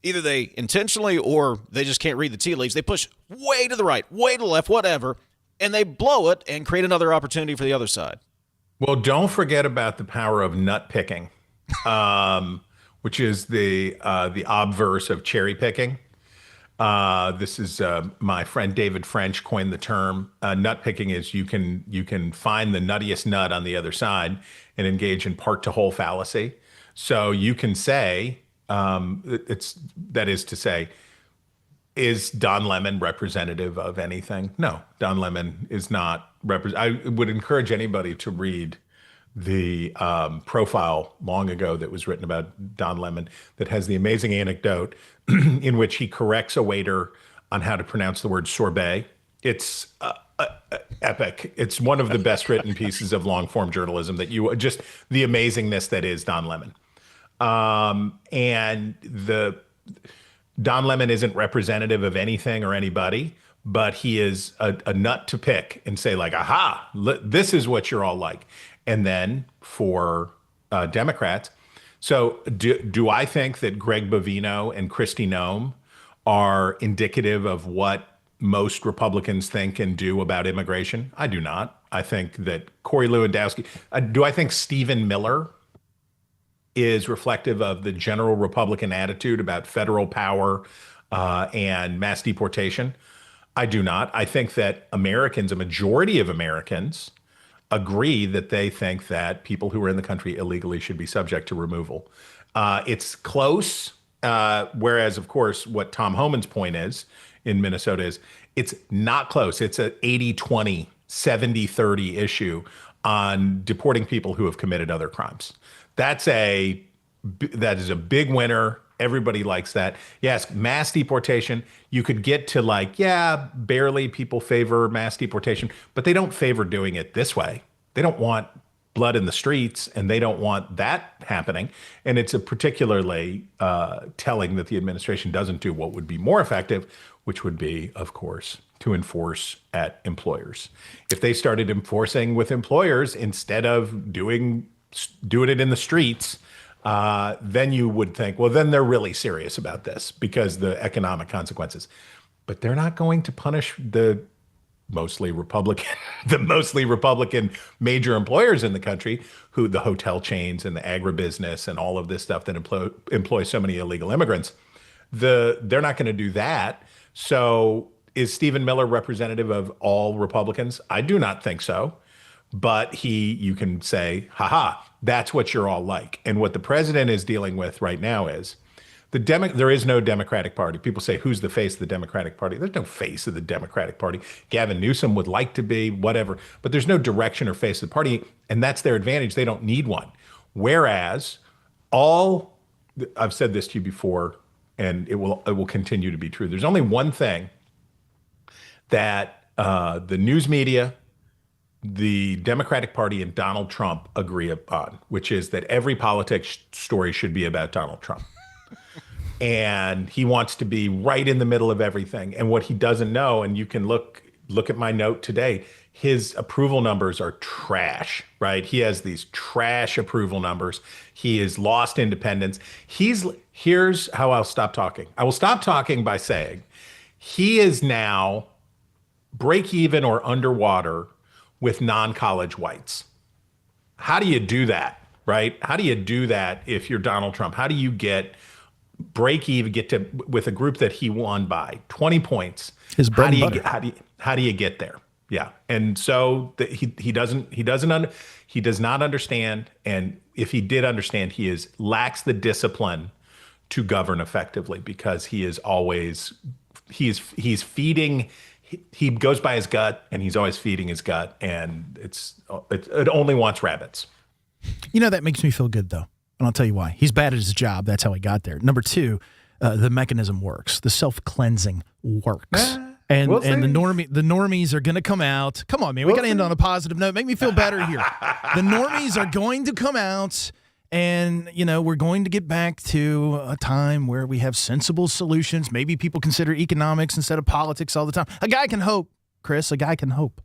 S1: either they intentionally or they just can't read the tea leaves, they push way to the right, way to the left, whatever, and they blow it and create another opportunity for the other side.
S6: Well, don't forget about the power of nut picking. Which is the obverse of cherry picking. This is my friend David French coined the term. Nut picking is you can find the nuttiest nut on the other side and engage in part to whole fallacy. So you can say that is to say, is Don Lemon representative of anything? No, Don Lemon is not. I would encourage anybody to read the profile long ago that was written about Don Lemon that has the amazing anecdote in which he corrects a waiter on how to pronounce the word sorbet. It's epic. It's one of the best written pieces of long form journalism that just the amazingness that is Don Lemon. And Don Lemon isn't representative of anything or anybody, but he is a nut to pick and say like, aha, this is what you're all like. And then for Democrats, so do I think that Greg Bovino and Kristi Noem are indicative of what most Republicans think and do about immigration? I do not. I think that Corey Lewandowski, do I think Stephen Miller is reflective of the general Republican attitude about federal power and mass deportation? I do not. I think that Americans, a majority of Americans, agree that they think that people who are in the country illegally should be subject to removal. It's close, whereas, of course, what Tom Homan's point is in Minnesota is it's not close. It's an 80-20, 70-30 issue on deporting people who have committed other crimes. That is a big winner, Everybody likes that. Yes, mass deportation, you could get to like, yeah, barely people favor mass deportation, but they don't favor doing it this way. They don't want blood in the streets, and they don't want that happening. And it's a particularly telling that the administration doesn't do what would be more effective, which would be, of course, to enforce at employers. If they started enforcing with employers instead of doing it in the streets, then you would think, well, then they're really serious about this because the economic consequences. But they're not going to punish the mostly Republican major employers in the country, who the hotel chains and the agribusiness and all of this stuff that employ so many illegal immigrants. They're not going to do that. So is Stephen Miller representative of all Republicans? I do not think so. But you can say, haha, that's what you're all like. And what the president is dealing with right now is there is no Democratic Party. People say, who's the face of the Democratic Party? There's no face of the Democratic Party. Gavin Newsom would like to be, whatever, but there's no direction or face of the party, and that's their advantage. They don't need one. Whereas I've said this to you before, and it will continue to be true. There's only one thing that the news media, the Democratic Party, and Donald Trump agree upon, which is that every politics story should be about Donald Trump. And he wants to be right in the middle of everything. And what he doesn't know, and you can look at my note today, his approval numbers are trash, right? He has these trash approval numbers. He has lost independence. Here's how I'll stop talking. I will stop talking by saying he is now break even or underwater with non-college whites. How do you do that, right? How do you do that if you're Donald Trump? How do you break even, with a group that he won by 20 points? How do you get there? Yeah. And so he does not understand. And if he did understand, he lacks the discipline to govern effectively, because he's feeding. He goes by his gut, and he's always feeding his gut, and it only wants rabbits.
S2: That makes me feel good, though. And I'll tell you why. He's bad at his job. That's how he got there. Number two, the mechanism works. The self-cleansing works. And the normies are going to come out. Come on, man. We got to end on a positive note. Make me feel better here. The normies are going to come out, and, we're going to get back to a time where we have sensible solutions. Maybe people consider economics instead of politics all the time. A guy can hope, Chris. A guy can hope.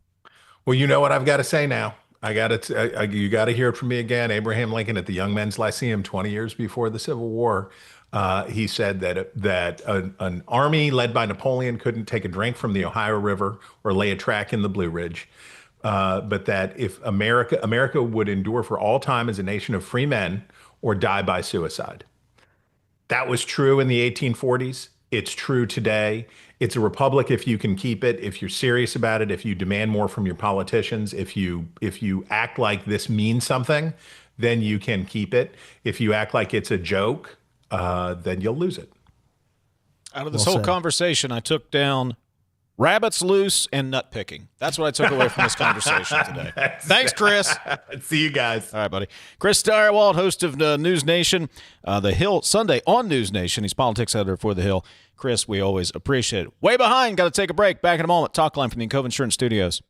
S6: Well, you know what I've got to say now. You got to hear it from me again. Abraham Lincoln at the Young Men's Lyceum 20 years before the Civil War, he said that an army led by Napoleon couldn't take a drink from the Ohio River or lay a track in the Blue Ridge, but that if America would endure for all time as a nation of free men or die by suicide. That was true in the 1840s. It's true today. It's a republic if you can keep it, if you're serious about it, if you demand more from your politicians, if you act like this means something, then you can keep it. If you act like it's a joke, then you'll lose it.
S1: Out of this whole conversation, I took down rabbits loose and nut picking. That's what I took away from this conversation today. Thanks, Chris.
S6: See you guys.
S1: All right, buddy. Chris Stirewalt, host of News Nation, The Hill, Sunday on News Nation. He's politics editor for The Hill. Chris, we always appreciate it. Way behind. Got to take a break. Back in a moment. Talk line from the Encova Insurance Studios.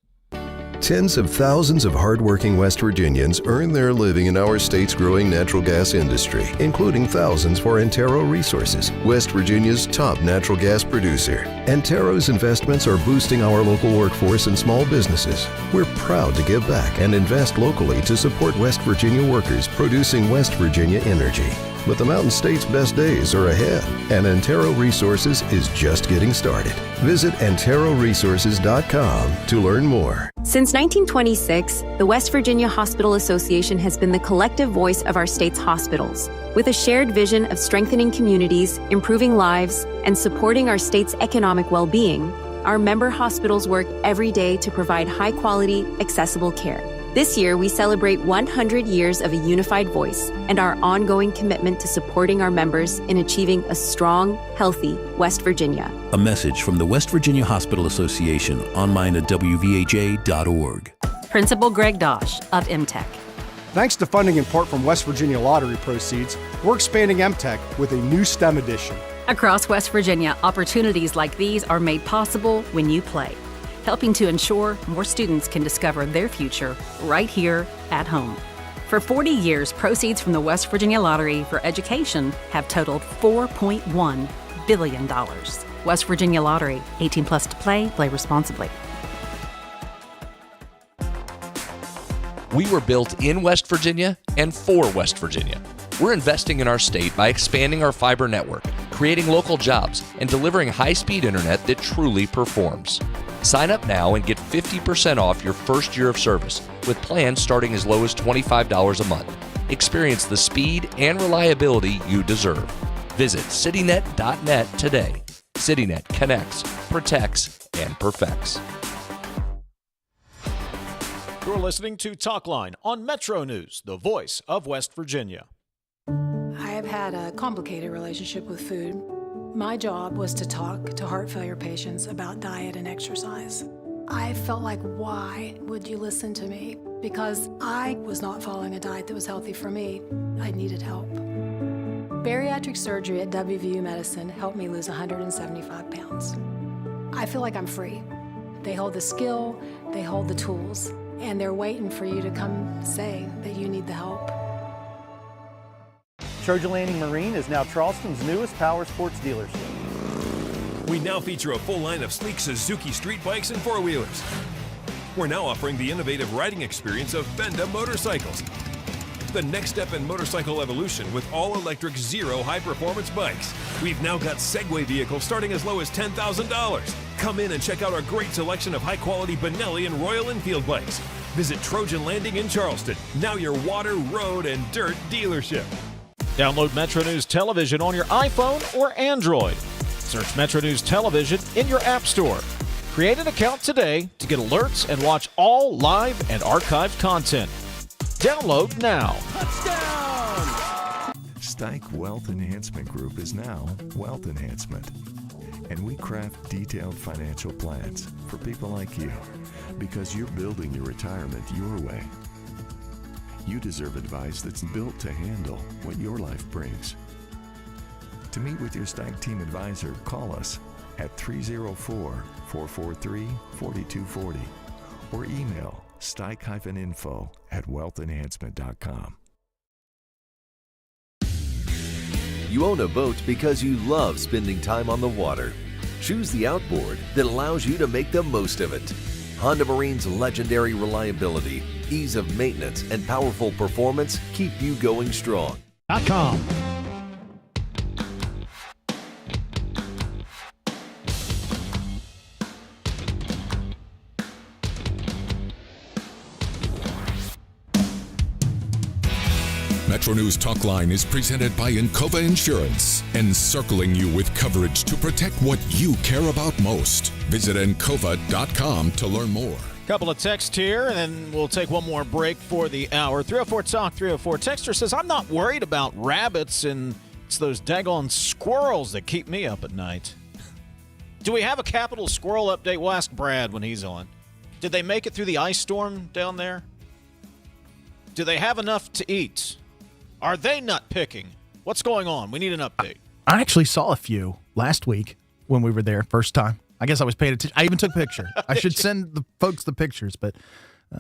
S8: Tens of thousands of hardworking West Virginians earn their living in our state's growing natural gas industry, including thousands for Antero Resources, West Virginia's top natural gas producer. Antero's investments are boosting our local workforce and small businesses. We're proud to give back and invest locally to support West Virginia workers producing West Virginia energy. But the Mountain State's best days are ahead, and Antero Resources is just getting started. Visit AnteroResources.com to learn more.
S9: Since 1926, the West Virginia Hospital Association has been the collective voice of our state's hospitals. With a shared vision of strengthening communities, improving lives, and supporting our state's economic well-being, our member hospitals work every day to provide high-quality, accessible care. This year, we celebrate 100 years of a unified voice and our ongoing commitment to supporting our members in achieving a strong, healthy West Virginia.
S12: A message from the West Virginia Hospital Association, online at wvha.org.
S13: Principal Greg Dosh of MTech.
S11: Thanks to funding in part from West Virginia lottery proceeds, we're expanding MTech with a new STEM edition.
S13: Across West Virginia, opportunities like these are made possible when you play, helping to ensure more students can discover their future right here at home. For 40 years, proceeds from the West Virginia Lottery for education have totaled $4.1 billion. West Virginia Lottery, 18 plus to play responsibly.
S14: We were built in West Virginia and for West Virginia. We're investing in our state by expanding our fiber network, creating local jobs, and delivering high-speed internet that truly performs. Sign up now and get 50% off your first year of service with plans starting as low as $25 a month. Experience the speed and reliability you deserve. Visit citynet.net today. CityNet connects, protects, and perfects.
S1: You're listening to Talkline on Metro News, the voice of West Virginia.
S15: I have had a complicated relationship with food. My job was to talk to heart failure patients about diet and exercise. I felt like, why would you listen to me? Because I was not following a diet that was healthy for me. I needed help. Bariatric surgery at WVU Medicine helped me lose 175 pounds. I feel like I'm free. They hold the skill, they hold the tools, and they're waiting for you to come say that you need the help.
S16: Trojan Landing Marine is now Charleston's newest power sports dealership.
S18: We now feature a full line of sleek Suzuki street bikes and four-wheelers. We're now offering the innovative riding experience of Benda motorcycles. The next step in motorcycle evolution with all-electric Zero high-performance bikes. We've now got Segway vehicles starting as low as $10,000. Come in and check out our great selection of high-quality Benelli and Royal Enfield bikes. Visit Trojan Landing in Charleston, now your water, road, and dirt dealership.
S1: Download Metro News Television on your iPhone or Android. Search Metro News Television in your app store. Create an account today to get alerts and watch all live and archived content. Download now.
S19: Touchdown! Stike Wealth Enhancement Group is now Wealth Enhancement. And we craft detailed financial plans for people like you because you're building your retirement your way. You deserve advice that's built to handle what your life brings. To meet with your Stike team advisor, call us at 304-443-4240 or email stike-info@wealthenhancement.com.
S8: You own a boat because you love spending time on the water. Choose the outboard that allows you to make the most of it. Honda Marine's legendary reliability, ease of maintenance, and powerful performance keep you going strong.
S2: .com.
S17: Metro News Talkline is presented by Encova Insurance, encircling you with coverage to protect what you care about most. Visit Encova.com to learn more.
S1: Couple of texts here, and then we'll take one more break for the hour. 304 Talk 304. Texter says, I'm not worried about rabbits, and it's those daggone squirrels that keep me up at night. Do we have a capital squirrel update? We'll ask Brad when he's on. Did they make it through the ice storm down there? Do they have enough to eat? Are they nut picking? What's going on? We need an update.
S2: I actually saw a few last week when we were there first time. I guess I was paying attention. I even took a picture. I should send the folks the pictures, but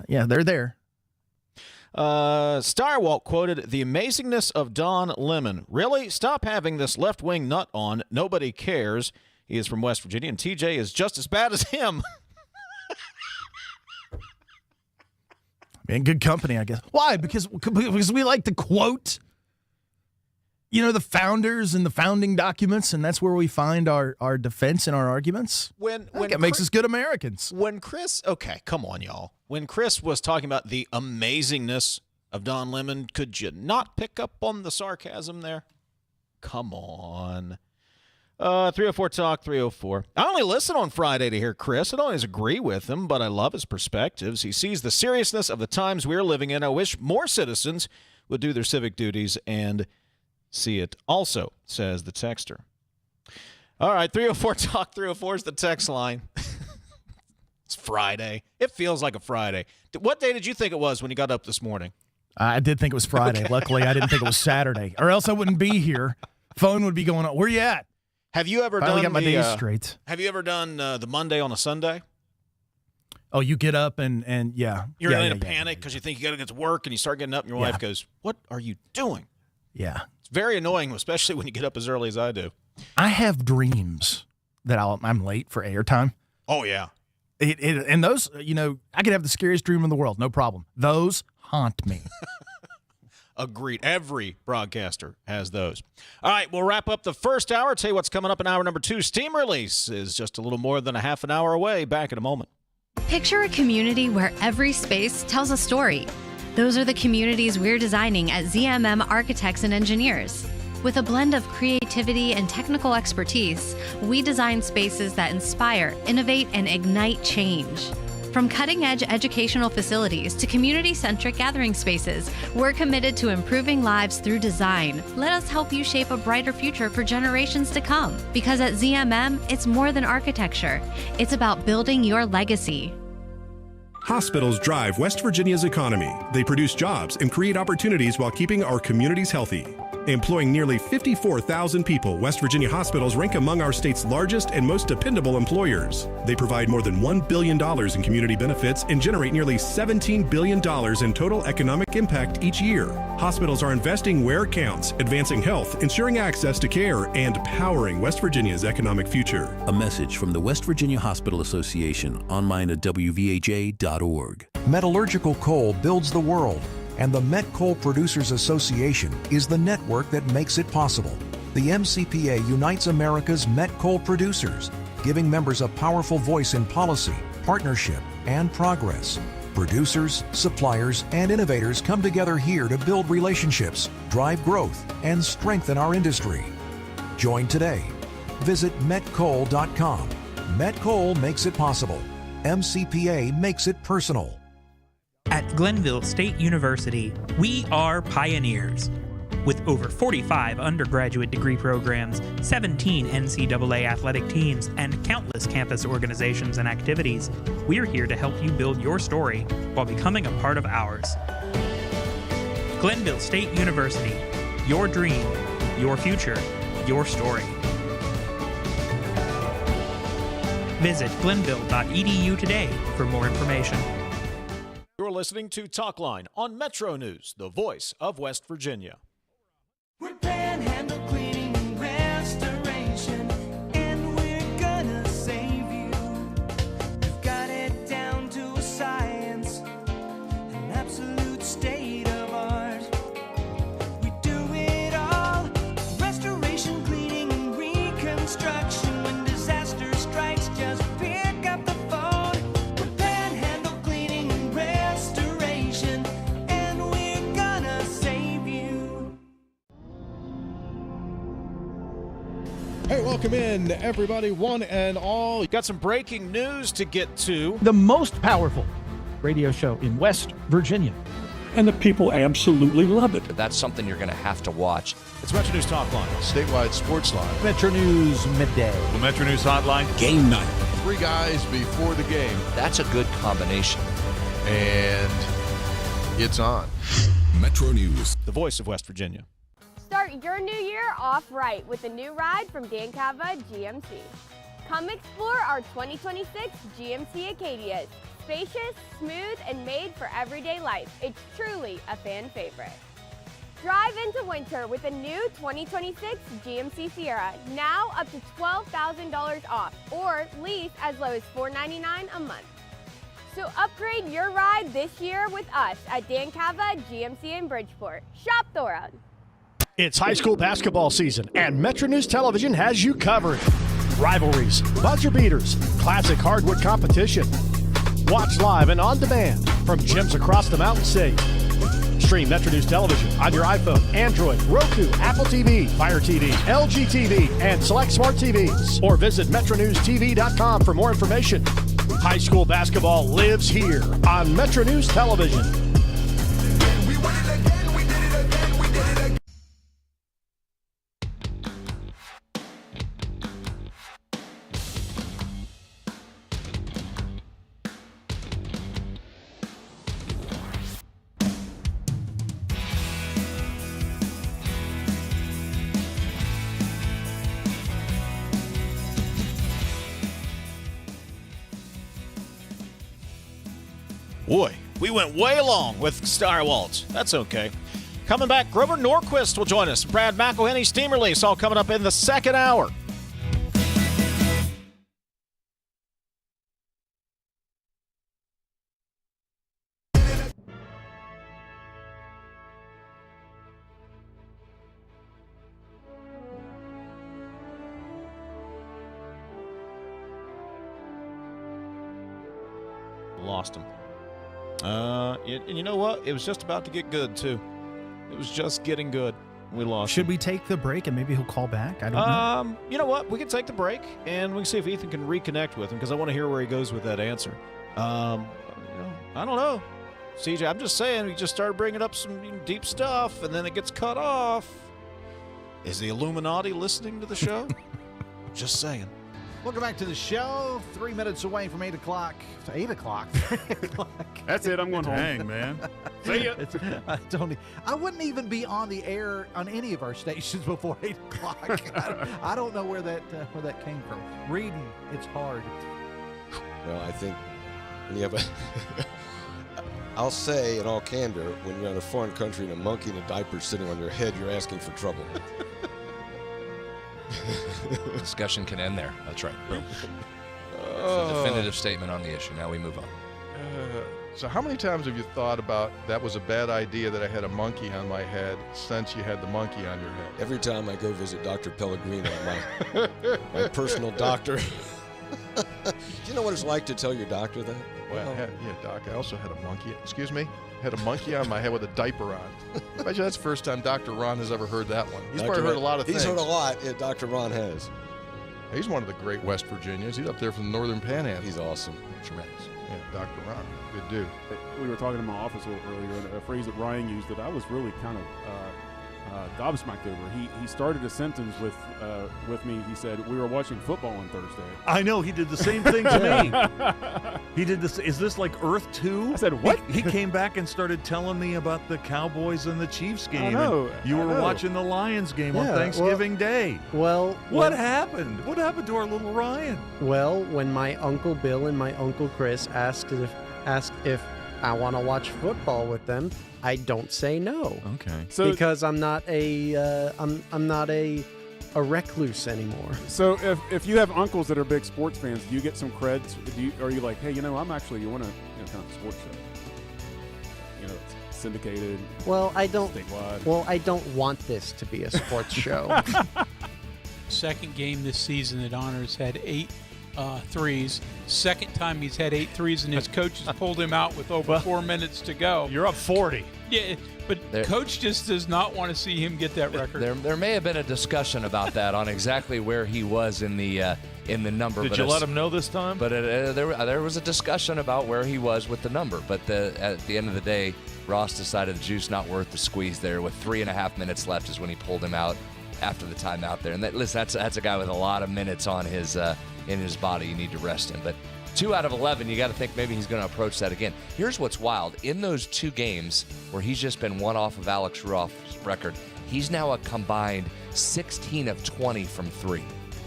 S2: yeah, they're there.
S1: Stirewalt quoted the amazingness of Don Lemon. Really? Stop having this left-wing nut on. Nobody cares. He is from West Virginia, and TJ is just as bad as him.
S2: In good company, I guess. Why? Because we like to quote, the founders and the founding documents, and that's where we find our defense and our arguments. It makes us good Americans.
S1: When Chris, okay, come on, y'all. When Chris was talking about the amazingness of Don Lemon, could you not pick up on the sarcasm there? Come on. 304 Talk 304. I only listen on Friday to hear Chris. I don't always agree with him, but I love his perspectives. He sees the seriousness of the times we are living in. I wish more citizens would do their civic duties and see it also, says the texter. All right, 304 Talk 304 is the text line. It's Friday. It feels like a Friday. What day did you think it was when you got up this morning?
S2: I did think it was Friday.
S1: Okay.
S2: Luckily, I didn't think it was Saturday, or else I wouldn't be here. Phone would be going on. Where you at?
S1: Have you ever
S2: Finally
S1: done
S2: got my days straight.
S1: Have you ever done the Monday on a Sunday?
S2: Oh, you get up and yeah.
S1: You're
S2: yeah,
S1: in
S2: yeah,
S1: a panic because you think you got to get to work, and you start getting up, and your wife goes, "What are you doing?"
S2: Yeah.
S1: It's very annoying, especially when you get up as early as I do.
S2: I have dreams that I'm late for airtime.
S1: Oh, yeah.
S2: And those, I could have the scariest dream in the world, no problem. Those haunt me.
S1: Agreed. Every broadcaster has those. All right, we'll wrap up the first hour. Tell you what's coming up in hour number 2. Steam Release is just a little more than a half an hour away. Back in a moment.
S4: Picture a community where every space tells a story. Those are the communities we're designing at ZMM Architects and Engineers. With a blend of creativity and technical expertise, we design spaces that inspire, innovate, and ignite change. From cutting-edge educational facilities to community-centric gathering spaces, we're committed to improving lives through design. Let us help you shape a brighter future for generations to come. Because at ZMM, it's more than architecture. It's about building your legacy.
S5: Hospitals drive West Virginia's economy. They produce jobs and create opportunities while keeping our communities healthy. Employing nearly 54,000 people, West Virginia hospitals rank among our state's largest and most dependable employers. They provide more than $1 billion in community benefits and generate nearly $17 billion in total economic impact each year. Hospitals are investing where it counts, advancing health, ensuring access to care, and powering West Virginia's economic future.
S12: A message from the West Virginia Hospital Association, online at wvha.org.
S21: Metallurgical coal builds the world, and the Met Coal Producers Association is the network that makes it possible. The MCPA unites America's met coal producers, giving members a powerful voice in policy, partnership, and progress. Producers, suppliers, and innovators come together here to build relationships, drive growth, and strengthen our industry. Join today. Visit metcoal.com. Met Coal makes it possible. MCPA makes it personal.
S22: At Glenville State University, we are pioneers. With over 45 undergraduate degree programs, 17 NCAA athletic teams, and countless campus organizations and activities, we're here to help you build your story while becoming a part of ours. Glenville State University, your dream, your future, your story. Visit glenville.edu today for more information.
S1: You're listening to Talkline on Metro News, the voice of West Virginia.
S23: We're Panhandle Cleaning and Restoration, and we're gonna save you. We've got it down to a science, an absolute state of art. We do it all, restoration, cleaning, and reconstruction. When disaster strikes, just pick up the phone. We're Panhandle Cleaning and Restoration, and we're gonna save you.
S1: Hey, welcome in, everybody, one and all. Got some breaking news to get to.
S24: The most powerful radio show in West Virginia.
S25: And the people absolutely love it.
S14: That's something you're going to have to watch.
S1: It's Metro News Talkline.
S26: Statewide Sports Line.
S24: Metro News Midday.
S26: The Metro News Hotline.
S25: Game night.
S26: 3 guys before the game.
S14: That's a good combination.
S26: And it's on.
S17: Metro News.
S1: The voice of West Virginia.
S29: Start your new year off right with a new ride from Dan Cava GMC. Come explore our 2026 GMC Acadias. Spacious, smooth, and made for everyday life. It's truly a fan favorite. Drive into winter with a new 2026 GMC Sierra, now up to $12,000 off, or lease as low as $499 a month. So upgrade your ride this year with us at Dan Cava GMC in Bridgeport. Shop Thora.
S11: It's high school basketball season, and Metro News Television has you covered. Rivalries, buzzer beaters, classic hardwood competition. Watch live and on demand from gyms across the Mountain State. Stream Metro News Television on your iPhone, Android, Roku, Apple TV, Fire TV, LG TV, and select smart TVs. Or visit MetroNewsTV.com for more information. High school basketball lives here on Metro News Television.
S1: Boy, we went way long with Stirewalt. That's okay. Coming back, Grover Norquist will join us. Brad McElhinny, Steam Release, all coming up in the second hour. Lost him. And you know what? It was just about to get good, too. It was just getting good. We lost
S2: Should
S1: him.
S2: we take the break and maybe he'll call back? I don't know.
S1: You know what? We can take the break, and we can see if Ethan can reconnect with him, because I want to hear where he goes with that answer. I don't know. CJ, I'm just saying, we just started bringing up some deep stuff, and then it gets cut off. Is the Illuminati listening to the show? Just saying.
S3: Welcome back to the show. 3 minutes away from 8 o'clock. 8 o'clock.
S6: That's it. I'm going home.
S3: Dang, man.
S6: See ya.
S3: I wouldn't even be on the air on any of our stations before 8 o'clock. I don't know where that came from. Reading, it's hard.
S7: Well, I think when you have a I'll say in all candor, when you're in a foreign country and a monkey in a diaper sitting on your head, you're asking for trouble.
S14: Discussion can end there. That's right. Boom. It's a definitive statement on the issue. Now we move on.
S26: So how many times have you thought about that was a bad idea that I had a monkey on my head since you had the monkey on your head?
S7: Every time I go visit Dr. Pellegrino, my personal doctor. Do you know what it's like to tell your doctor that?
S26: Well, yeah, Doc, I also had a monkey. Excuse me? Had a monkey on my head with a diaper on. I bet you that's the first time Dr. Ron has ever heard that one. He's probably heard a lot of things.
S7: He's heard a lot. Yeah, Dr. Ron has.
S26: He's one of the great West Virginians. He's up there from the Northern Panhandle.
S7: He's awesome.
S26: Tremendous. Yeah, Dr. Ron. Good dude.
S6: We were talking in my office a little earlier, and a phrase that Ryan used that I was really kind of gobsmacked over. He started a sentence with me. He said, "We were watching football on Thursday."
S9: I know, he did the same thing to me. He did this. Is this like Earth 2?
S6: I said, what?
S9: He came back and started telling me about the Cowboys and the Chiefs game.
S6: I know.
S9: You were watching the Lions game on Thanksgiving Day.
S10: Well,
S9: what happened? What happened to our little Ryan?
S10: Well, when my Uncle Bill and my Uncle Chris asked if I want to watch football with them, I don't say no.
S9: Okay.
S10: So because I'm not a I'm not a recluse anymore.
S6: So if you have uncles that are big sports fans, do you get some creds? Are you like, hey, I'm actually kind of a sports show, syndicated?
S10: Well, I don't.
S6: Statewide.
S10: Well, I don't want this to be a sports show.
S13: Second game this season that Honors had 8 threes. Second time he's had 8 threes, and his coach has pulled him out with over 4 minutes to go.
S1: You're up 40.
S13: Yeah, but coach just does not want to see him get that record.
S14: There may have been a discussion about that on exactly where he was in the number.
S1: Did you let him know this time?
S14: But there was a discussion about where he was with the number. But at the end of the day, Ross decided the juice not worth the squeeze there. With 3.5 minutes left is when he pulled him out after the timeout there. And that's a guy with a lot of minutes on his in his body. You need to rest him. But 2 out of 11, you got to think maybe he's going to approach that again. Here's what's wild. In those 2 games where he's just been one off of Alex Ruoff's record, he's now a combined 16 of 20 from 3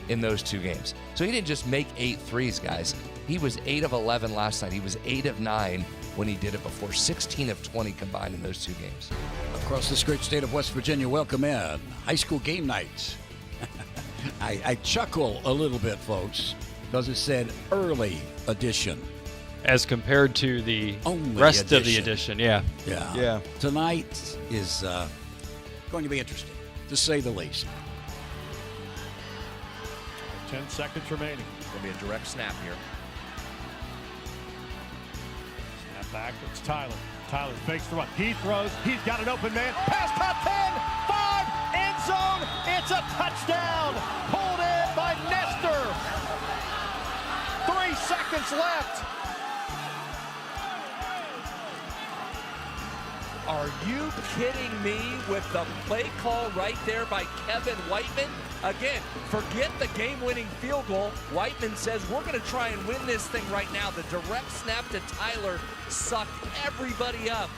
S14: in those 2 games. So he didn't just make 8 threes, guys. He was 8 of 11 last night. He was 8 of 9 when he did it before. 16 of 20 combined in those 2 games.
S20: Across this great state of West Virginia, welcome in high school game nights. I chuckle a little bit, folks, because it said early edition.
S29: As compared to the
S20: Only
S29: rest
S20: edition.
S29: of the edition, yeah.
S20: Yeah. Tonight is going to be interesting, to say the least.
S11: 10 seconds remaining.
S14: Going to be a direct snap here.
S11: Snap back. It's Tyler. Tyler fakes the run. He throws. He's got an open man. Pass top 10. 5. End zone. It's a touchdown. Pulled in by Nestor. 3 seconds left.
S27: Are you kidding me with the play call right there by Kevin Whiteman? Again, forget the game-winning field goal. Whiteman says, we're going to try and win this thing right now. The direct snap to Tyler sucked everybody up,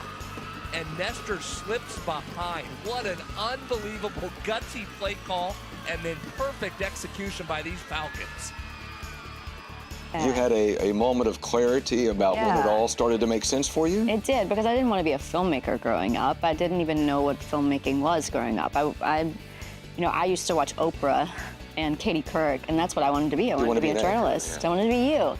S27: and Nestor slips behind. What an unbelievable gutsy play call, and then perfect execution by these Falcons.
S4: You had a moment of clarity about when it all started to make sense for you?
S5: It did, because I didn't want to be a filmmaker growing up. I didn't even know what filmmaking was growing up. I used to watch Oprah and Katie Couric, and that's what I wanted to be. I wanted to be a journalist. Yeah. I wanted to be you.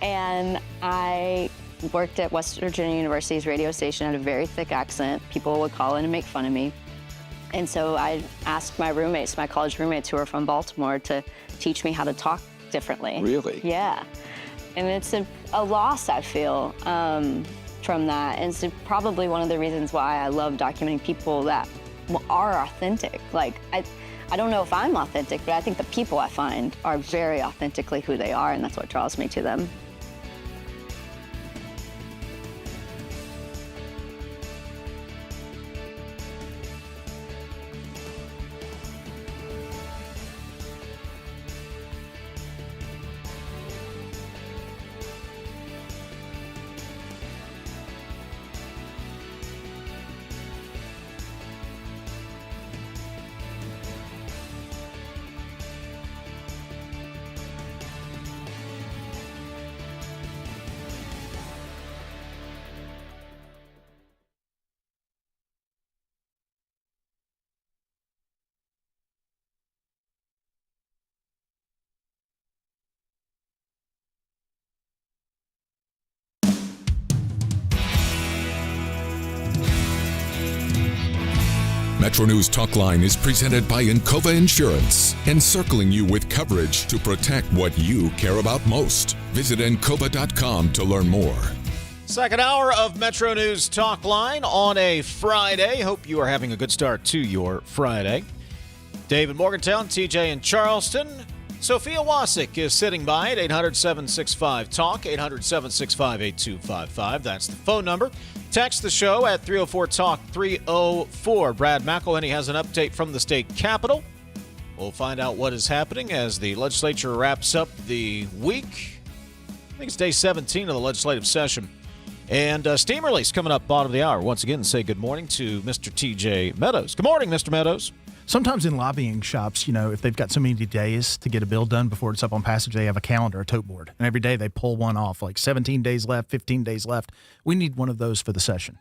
S5: And I worked at West Virginia University's radio station, had a very thick accent. People would call in and make fun of me. And so I asked my roommates, my college roommates who are from Baltimore, to teach me how to talk differently. Really? Yeah. And it's a loss, I feel, from that. And it's probably one of the reasons why I love documenting people that are authentic. Like, I don't know if I'm authentic, but I think the people I find are very authentically who they are, and that's what draws me to them.
S17: Metro News Talk Line is presented by Encova Insurance, encircling you with coverage to protect what you care about most. Visit Encova.com to learn more.
S1: Second hour of Metro News Talk Line on a Friday. Hope you are having a good start to your Friday. Dave in Morgantown, TJ in Charleston. Sophia Wasik is sitting by at 800-765-TALK, 800-765-8255. That's the phone number. Text the show at 304-TALK-304. Brad McElhinny has an update from the state capitol. We'll find out what is happening as the legislature wraps up the week. I think it's day 17 of the legislative session. And steam release coming up bottom of the hour. Once again, say good morning to Mr. TJ Meadows. Good morning, Mr. Meadows.
S2: Sometimes in lobbying shops, if they've got so many days to get a bill done before it's up on passage, they have a calendar, a tote board. And every day they pull one off, like 17 days left, 15 days left. We need one of those for the session.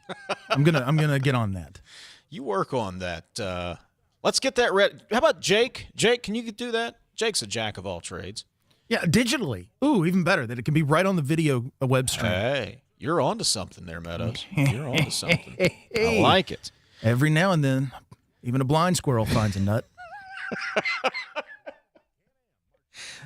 S2: I'm gonna get on that.
S1: You work on that. Let's get that ready. How about Jake? Jake, can you do that? Jake's a jack of all trades.
S2: Yeah, digitally. Ooh, even better, that it can be right on the video web stream.
S1: Hey, you're on to something there, Meadows. You're on to something. I like it.
S2: Every now and then, even a blind squirrel finds a nut.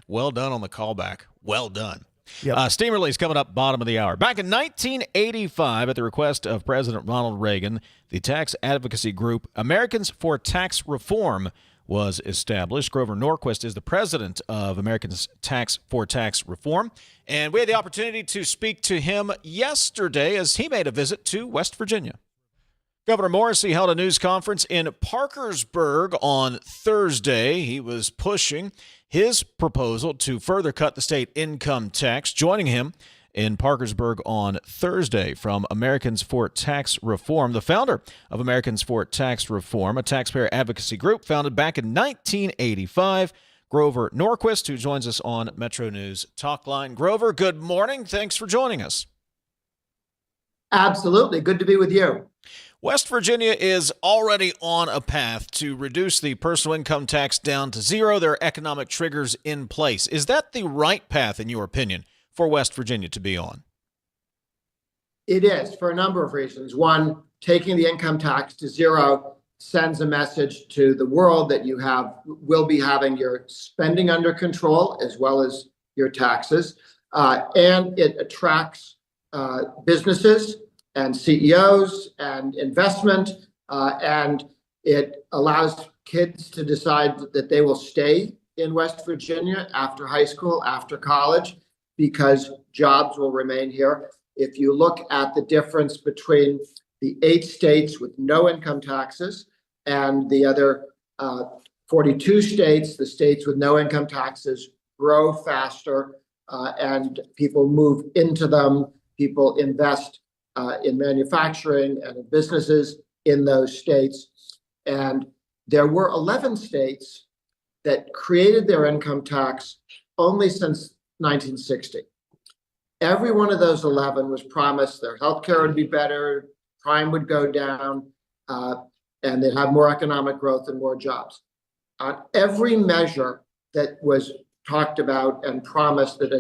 S1: Well done on the callback. Well done.
S2: Yep.
S1: Steam release coming up bottom of the hour. Back in 1985, at the request of President Ronald Reagan, the tax advocacy group Americans for Tax Reform was established. Grover Norquist is the president of Americans for Tax Reform. And we had the opportunity to speak to him yesterday as he made a visit to West Virginia. Governor Morrissey held a news conference in Parkersburg on Thursday. He was pushing his proposal to further cut the state income tax. Joining him in Parkersburg on Thursday from Americans for Tax Reform, the founder of Americans for Tax Reform, a taxpayer advocacy group founded back in 1985, Grover Norquist, who joins us on Metro News Talk Line. Grover, good morning. Thanks for joining us.
S8: Absolutely. Good to be with you.
S1: West Virginia is already on a path to reduce the personal income tax down to zero. There are economic triggers in place. Is that the right path, in your opinion, for West Virginia to be on?
S8: It is, for a number of reasons. One, taking the income tax to zero sends a message to the world that you will be having your spending under control as well as your taxes. And it attracts businesses and CEOs and investment, and it allows kids to decide that they will stay in West Virginia after high school, after college, because jobs will remain here. If you look at the difference between the 8 states with no income taxes and the other 42 states, the states with no income taxes grow faster, and people move into them, people invest in manufacturing and in businesses in those states. And there were 11 states that created their income tax only since 1960. Every one of those 11 was promised their healthcare would be better, crime would go down, and they'd have more economic growth and more jobs. On every measure that was talked about and promised that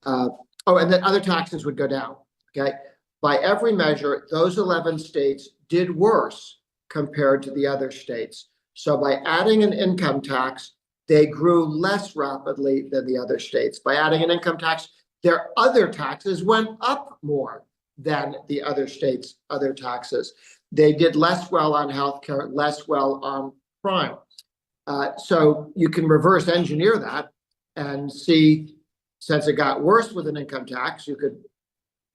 S8: and that other taxes would go down, okay? By every measure, those 11 states did worse compared to the other states. So by adding an income tax, they grew less rapidly than the other states. By adding an income tax, their other taxes went up more than the other states' other taxes. They did less well on healthcare, less well on crime. So you can reverse engineer that and see, since it got worse with an income tax, you could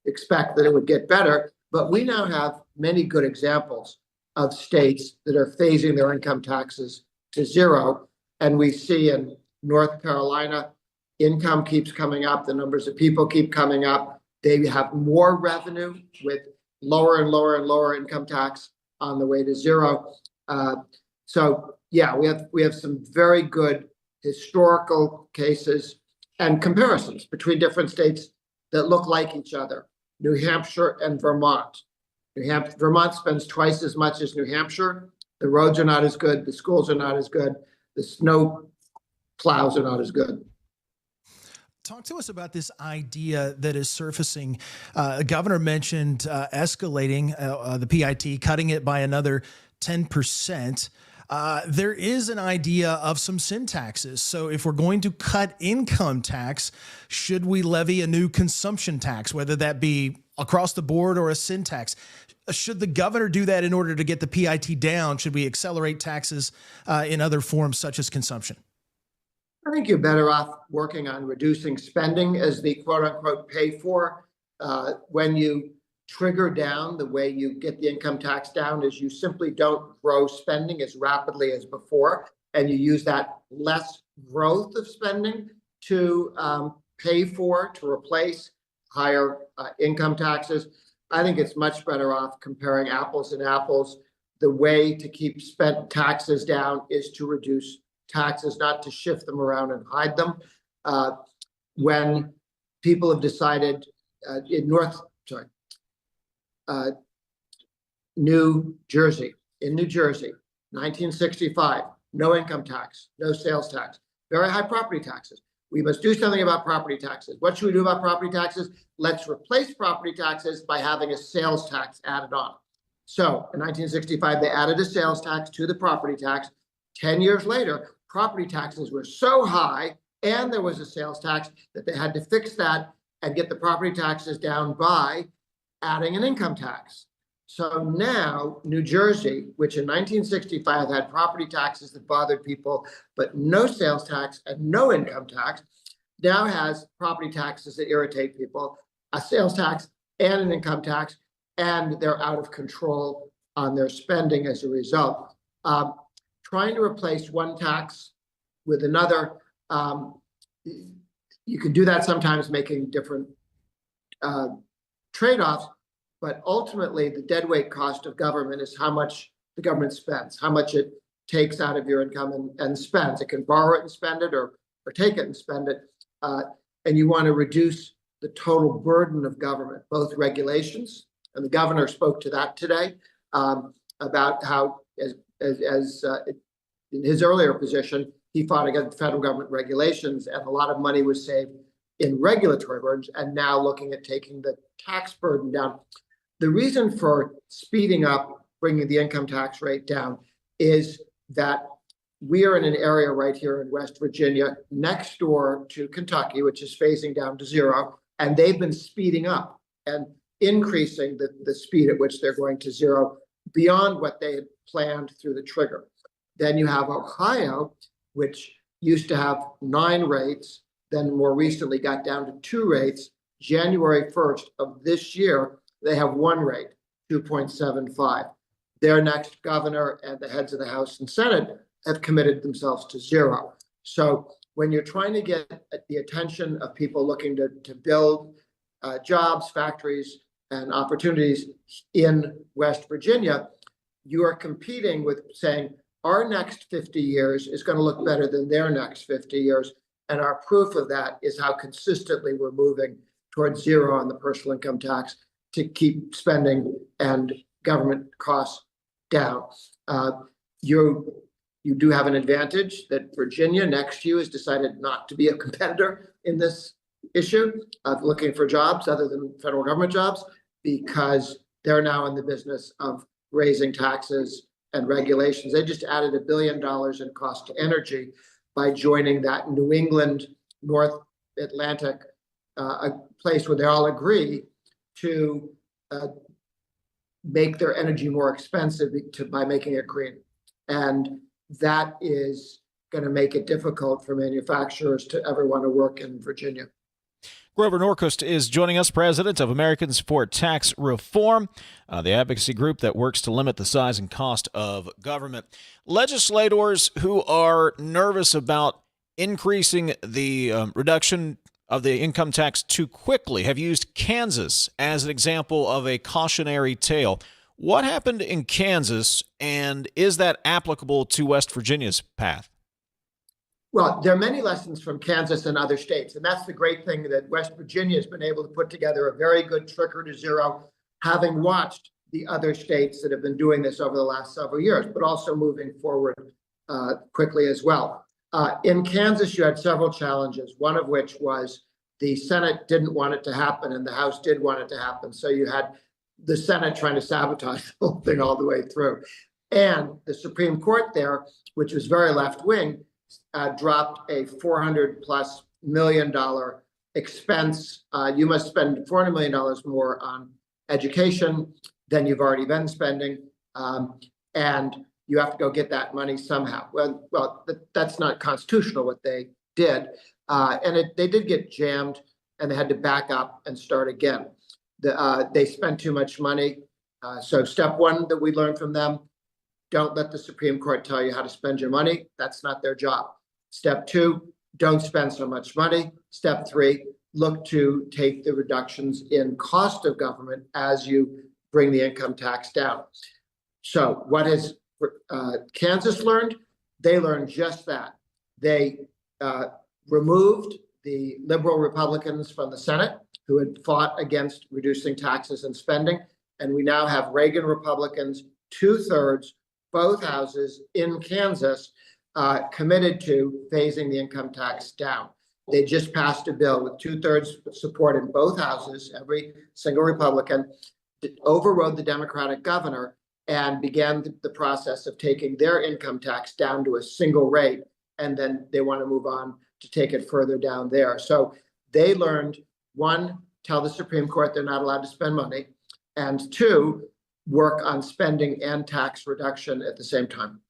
S8: expect that it would get better. But we now have many good examples of states that are phasing their income taxes to zero. And we see in North Carolina, income keeps coming up, the numbers of people keep coming up. They have more revenue with lower and lower and lower income tax on the way to zero. So yeah, we have some very good historical cases and comparisons between different states that look like each other. New Hampshire and Vermont. Vermont spends twice as much as New Hampshire. The roads are not as good. The schools are not as good. The snow plows are not as good.
S2: Talk to us about this idea that is surfacing. The governor mentioned escalating the PIT, cutting it by another 10%. There is an idea of some sin taxes. So if we're going to cut income tax, should we levy a new consumption tax, whether that be across the board or a sin tax? Should the governor do that in order to get the PIT down? Should we accelerate taxes in other forms such as consumption?
S8: I think you're better off working on reducing spending as the quote unquote pay for. When you trigger down, the way you get the income tax down is you simply don't grow spending as rapidly as before, and you use that less growth of spending to pay for, to replace higher income taxes. I think it's much better off comparing apples and apples. The way to keep spent taxes down is to reduce taxes, not to shift them around and hide them. When people have decided New Jersey, 1965, no income tax, no sales tax, very high property taxes. We must do something about property taxes. What should we do about property taxes? Let's replace property taxes by having a sales tax added on. So in 1965, they added a sales tax to the property tax. 10 years later, property taxes were so high and there was a sales tax that they had to fix that and get the property taxes down by adding an income tax. So now New Jersey, which in 1965 had property taxes that bothered people, but no sales tax and no income tax, now has property taxes that irritate people, a sales tax and an income tax, and they're out of control on their spending as a result. Trying to replace one tax with another, you can do that sometimes, making different trade-offs, but ultimately the deadweight cost of government is how much the government spends, how much it takes out of your income and spends. It can borrow it and spend it or take it and spend it. And you want to reduce the total burden of government, both regulations, and the governor spoke to that today, about how, as in his earlier position, he fought against federal government regulations, and a lot of money was saved in regulatory burdens, and now looking at taking the tax burden down. The reason for speeding up bringing the income tax rate down is that we are in an area right here in West Virginia, next door to Kentucky, which is phasing down to zero, and they've been speeding up and increasing the speed at which they're going to zero beyond what they had planned through the trigger. Then you have Ohio, which used to have 9 rates, then more recently got down to 2 rates. January 1st of this year, they have 1 rate, 2.75. Their next governor and the heads of the House and Senate have committed themselves to zero. So when you're trying to get the attention of people looking to build jobs, factories, and opportunities in West Virginia, you are competing with saying, our next 50 years is going to look better than their next 50 years. And our proof of that is how consistently we're moving towards zero on the personal income tax to keep spending and government costs down. You do have an advantage that Virginia, next to you, has decided not to be a competitor in this issue of looking for jobs other than federal government jobs, because they're now in the business of raising taxes and regulations. They just added $1 billion in cost to energy by joining that New England, North Atlantic, a place where they all agree to make their energy more expensive by making it green. And that is going to make it difficult for manufacturers to ever want to work in Virginia.
S1: Grover Norquist is joining us, president of Americans for Tax Reform, the advocacy group that works to limit the size and cost of government. Legislators who are nervous about increasing the reduction of the income tax too quickly have used Kansas as an example of a cautionary tale. What happened in Kansas, and is that applicable to West Virginia's path?
S8: Well, there are many lessons from Kansas and other states, and that's the great thing, that West Virginia has been able to put together a very good trigger to zero, having watched the other states that have been doing this over the last several years, but also moving forward quickly as well. In Kansas, you had several challenges, one of which was the Senate didn't want it to happen and the House did want it to happen. So you had the Senate trying to sabotage the whole thing all the way through. And the Supreme Court there, which was very left-wing, dropped a $400+ million expense. You must spend $400 million more on education than you've already been spending. And you have to go get that money somehow. Well, that's not constitutional what they did. They did get jammed, and they had to back up and start again. They spent too much money. So step one that we learned from them, don't let the Supreme Court tell you how to spend your money. That's not their job. Step two, don't spend so much money. Step three, look to take the reductions in cost of government as you bring the income tax down. So what has Kansas learned? They learned just that. They removed the liberal Republicans from the Senate who had fought against reducing taxes and spending. And we now have Reagan Republicans, 2/3, both houses in Kansas, committed to phasing the income tax down. They just passed a bill with 2/3 support in both houses, every single Republican, overrode the Democratic governor and began the process of taking their income tax down to a single rate. And then they want to move on to take it further down there. So they learned, one, tell the Supreme Court they're not allowed to spend money, and two, work on spending and tax reduction at the same time.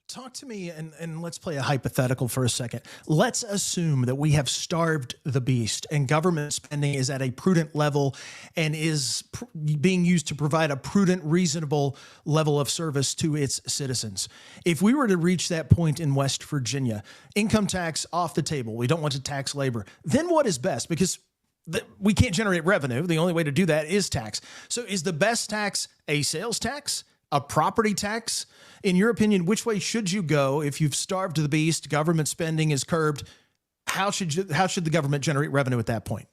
S2: Talk to me, and let's play a hypothetical for a second. Let's assume that we have starved the beast and government spending is at a prudent level and is being used to provide a prudent, reasonable level of service to its citizens. If we were to reach that point in West Virginia, income tax off the table, we don't want to tax labor, then what is best? Because we can't generate revenue. The only way to do that is tax. So is the best tax a sales tax, a property tax? In your opinion, which way should you go if you've starved the beast, government spending is curbed? How should the government generate revenue at that point?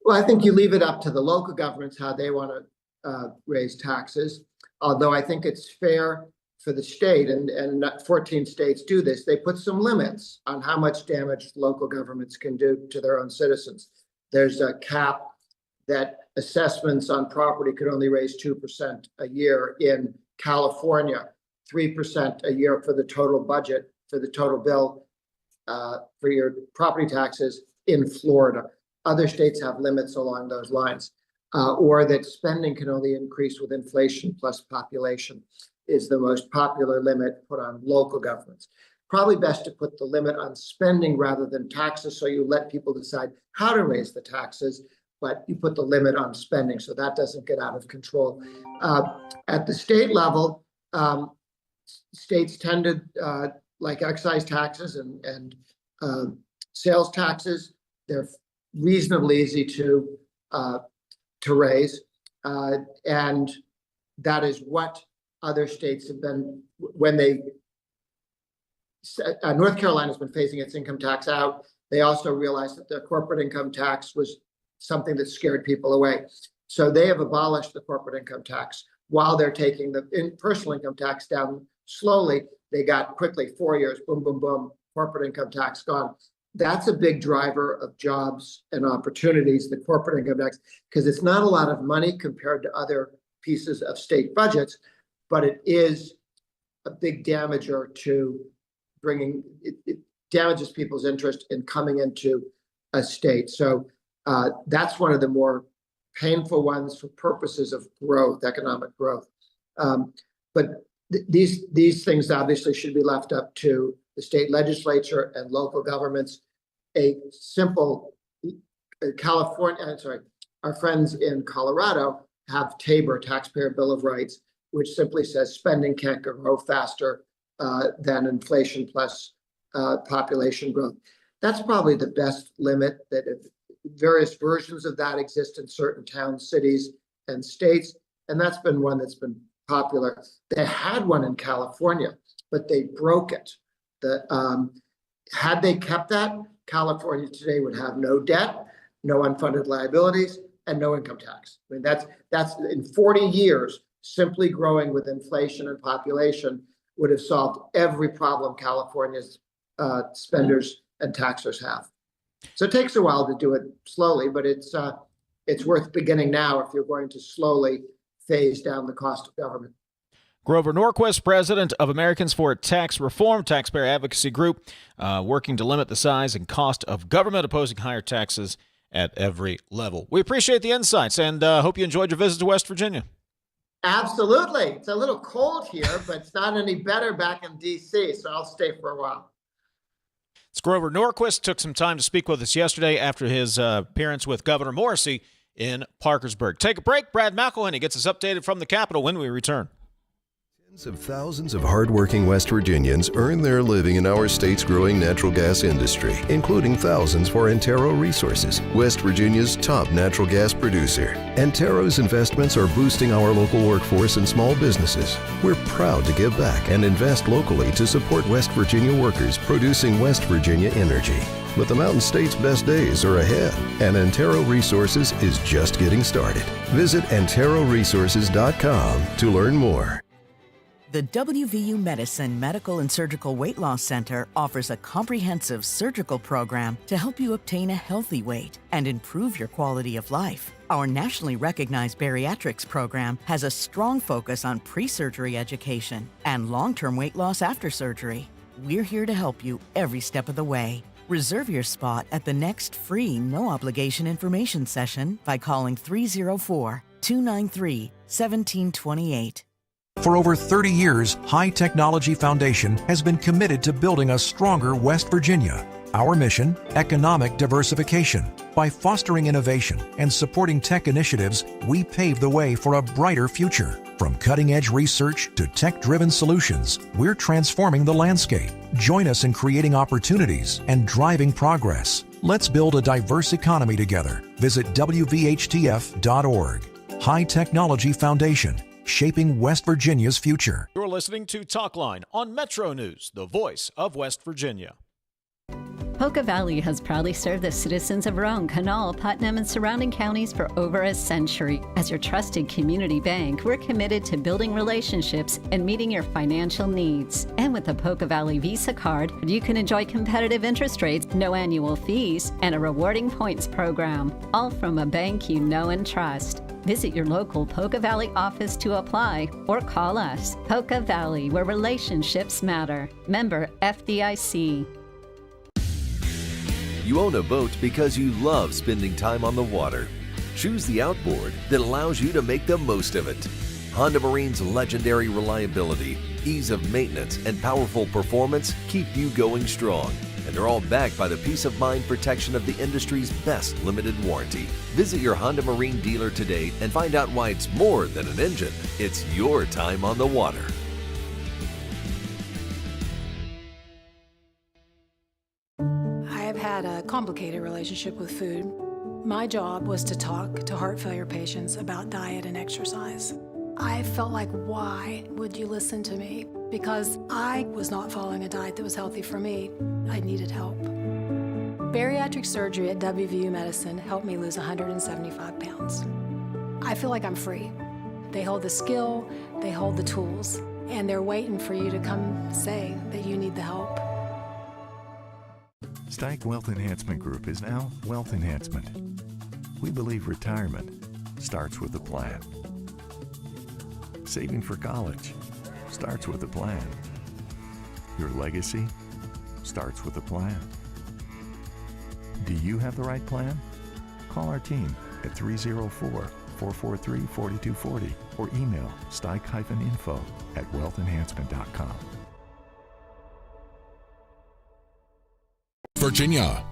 S8: Well, I think you leave it up to the local governments how they want to raise taxes. Although I think it's fair for the state, and 14 states do this, they put some limits on how much damage local governments can do to their own citizens. There's a cap that assessments on property could only raise 2% a year in California, 3% a year for the total budget, for the total bill for your property taxes in Florida. Other states have limits along those lines, or that spending can only increase with inflation plus population is the most popular limit put on local governments. Probably best to put the limit on spending rather than taxes, so you let people decide how to raise the taxes, but you put the limit on spending so that doesn't get out of control. At the state level, states tend to like excise taxes and sales taxes. They're reasonably easy to raise, and that is what other states have been when they. North Carolina has been phasing its income tax out. they also realized that the corporate income tax was something that scared people away. So they have abolished the corporate income tax while they're taking the personal income tax down slowly. They got quickly 4 years, boom, boom, boom, corporate income tax gone. That's a big driver of jobs and opportunities, the corporate income tax, because it's not a lot of money compared to other pieces of state budgets, but it is a big damager to bringing, it damages people's interest in coming into a state. So that's one of the more painful ones for purposes of growth, economic growth. But these things obviously should be left up to the state legislature and local governments. A simple our friends in Colorado have TABOR, Taxpayer Bill of Rights, which simply says spending can't grow faster than inflation plus population growth. That's probably the best limit. That various versions of that exist in certain towns, cities, and states, and that's been one that's been popular. They had one in California, but they broke it. Had they kept that, California today would have no debt, no unfunded liabilities, and no income tax. I mean, that's in 40 years, simply growing with inflation and population would have solved every problem California's spenders and taxers have. So it takes a while to do it slowly, but it's worth beginning now if you're going to slowly phase down the cost of government.
S1: Grover Norquist, president of Americans for Tax Reform, taxpayer advocacy group, working to limit the size and cost of government, opposing higher taxes at every level. We appreciate the insights and hope you enjoyed your visit to West Virginia.
S8: Absolutely. It's a little cold here, but it's not any better back in D.C., so I'll stay for a while.
S1: It's Grover Norquist. Took some time to speak with us yesterday after his appearance with Governor Morrisey in Parkersburg. Take a break. Brad McElhinny gets us updated from the Capitol when we return.
S12: Tens of thousands of hardworking West Virginians earn their living in our state's growing natural gas industry, including thousands for Antero Resources, West Virginia's top natural gas producer. Antero's investments are boosting our local workforce and small businesses. We're proud to give back and invest locally to support West Virginia workers producing West Virginia energy. But the Mountain State's best days are ahead, and Antero Resources is just getting started. Visit AnteroResources.com to learn more.
S15: The WVU Medicine Medical and Surgical Weight Loss Center offers a comprehensive surgical program to help you obtain a healthy weight and improve your quality of life. Our nationally recognized bariatrics program has a strong focus on pre-surgery education and long-term weight loss after surgery. We're here to help you every step of the way. Reserve your spot at the next free, no-obligation information session by calling 304-293-1728.
S16: For over 30 years, High Technology Foundation has been committed to building a stronger West Virginia. Our mission, economic diversification. By fostering innovation and supporting tech initiatives, we pave the way for a brighter future. From cutting-edge research to tech-driven solutions, we're transforming the landscape. Join us in creating opportunities and driving progress. Let's build a diverse economy together. Visit WVHTF.org. High Technology Foundation, shaping West Virginia's future.
S1: You're listening to Talkline on Metro News, the voice of West Virginia.
S18: Poca Valley has proudly served the citizens of Roane, Kanawha, Putnam, and surrounding counties for over a century. As your trusted community bank, we're committed to building relationships and meeting your financial needs. And with the Poca Valley Visa card, you can enjoy competitive interest rates, no annual fees, and a rewarding points program, all from a bank you know and trust. Visit your local Poca Valley office to apply or call us. Poca Valley, where relationships matter. Member FDIC.
S19: You own a boat because you love spending time on the water. Choose the outboard that allows you to make the most of it. Honda Marine's legendary reliability, ease of maintenance, and powerful performance keep you going strong. And they're all backed by the peace of mind protection of the industry's best limited warranty. Visit your Honda Marine dealer today and find out why it's more than an engine. It's your time on the water.
S21: I've had a complicated relationship with food. My job was to talk to heart failure patients about diet and exercise. I felt like, why would you listen to me? Because I was not following a diet that was healthy for me. I needed help. Bariatric surgery at WVU Medicine helped me lose 175 pounds. I feel like I'm free. They hold the skill, they hold the tools, and they're waiting for you to come say that you need the help.
S3: Steig Wealth Enhancement Group is now Wealth Enhancement. We believe retirement starts with a plan. Saving for college starts with a plan. Your legacy starts with a plan. Do you have the right plan? Call our team at 304-443-4240 or email steig-info@wealthenhancement.com.
S17: Virginia.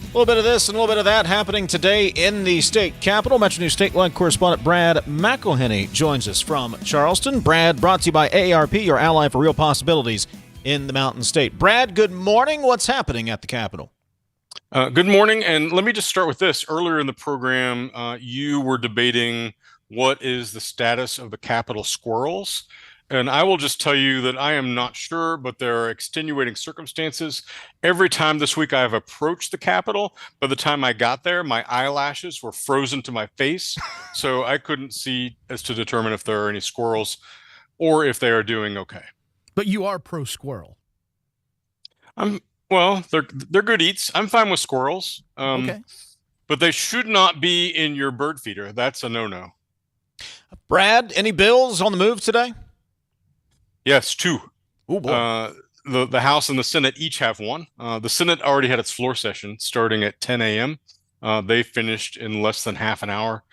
S1: A little bit of this and a little bit of that happening today in the state capitol. Metro News State Line correspondent Brad McElhinny joins us from Charleston. Brad, brought to you by AARP, your ally for real possibilities in the Mountain State. Brad, good morning. What's happening at the Capitol?
S7: Good morning, and let me just start with this. Earlier in the program, you were debating what is the status of the Capitol squirrels. And I will just tell you that I am not sure, but there are extenuating circumstances. Every time this week I have approached the Capitol, by the time I got there, my eyelashes were frozen to my face. So I couldn't see as to determine if there are any squirrels or if they are doing okay.
S2: But you are pro squirrel.
S7: Well, they're good eats. I'm fine with squirrels.
S2: Okay.
S7: But they should not be in your bird feeder. That's a no-no.
S1: Brad, any bills on the move today?
S7: Yes, two.
S1: Oh, boy.
S7: The House and the Senate each have one. The Senate already had its floor session starting at 10 a.m. They finished in less than half an hour.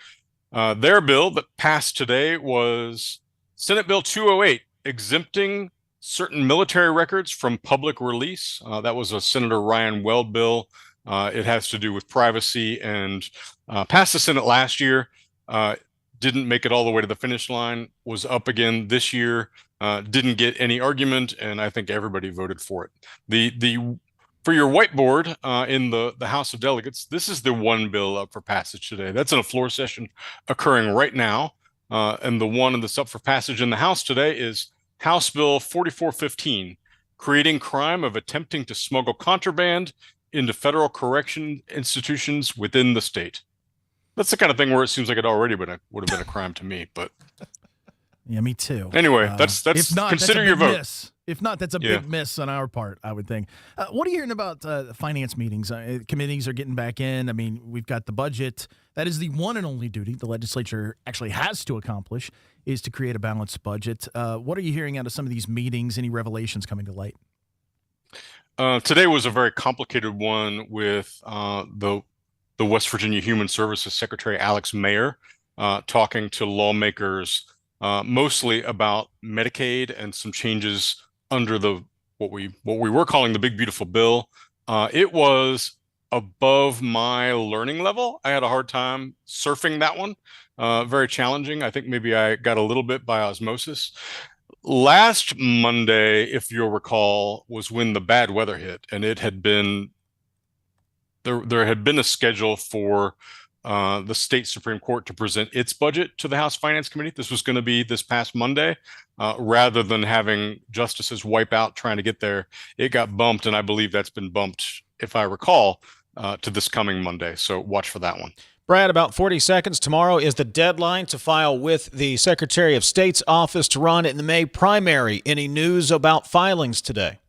S7: Their bill that passed today was Senate Bill 208, exempting certain military records from public release. That was a Senator Ryan Weld bill. It has to do with privacy and passed the Senate last year. Didn't make it all the way to the finish line, was up again this year. Didn't get any argument, and I think everybody voted for it. For your whiteboard in the House of Delegates, this is the one bill up for passage today. That's in a floor session occurring right now, and the one that's up for passage in the House today is House Bill 4415, creating crime of attempting to smuggle contraband into federal correction institutions within the state. That's the kind of thing where it seems like it already would have been a crime to me, but.
S2: Yeah, me too.
S7: Anyway, that's
S2: if not,
S7: consider
S2: that's a
S7: your
S2: big
S7: vote.
S2: Miss. If not, that's a big miss on our part, I would think. What are you hearing about finance meetings? Committees are getting back in. I mean, we've got the budget. That is the one and only duty the legislature actually has to accomplish, is to create a balanced budget. What are you hearing out of some of these meetings? Any revelations coming to light?
S7: Today was a very complicated one with the West Virginia Human Services Secretary Alex Mayer talking to lawmakers mostly about Medicaid and some changes under what we were calling the Big Beautiful Bill. It was above my learning level. I had a hard time surfing that one. Very challenging. I think maybe I got a little bit by osmosis. Last Monday, if you'll recall, was when the bad weather hit, and it had been there had been a schedule for the state Supreme Court to present its budget to the House Finance Committee. This was going to be this past Monday. Rather than having justices wipe out trying to get there, it got bumped, and I believe that's been bumped, if I recall, to this coming Monday. So watch for that one.
S1: Brad, about 40 seconds. Tomorrow is the deadline to file with the Secretary of State's office to run in the May primary. Any news about filings today?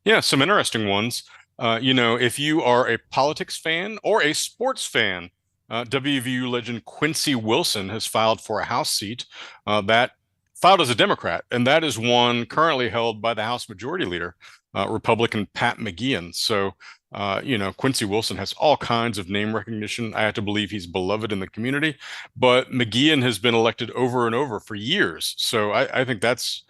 S7: Yeah, some interesting ones. If you are a politics fan or a sports fan, WVU legend Quincy Wilson has filed for a House seat that filed as a Democrat, and that is one currently held by the House Majority Leader, Republican Pat McGeehan. So, Quincy Wilson has all kinds of name recognition. I have to believe he's beloved in the community, but McGeehan has been elected over and over for years. So I think that's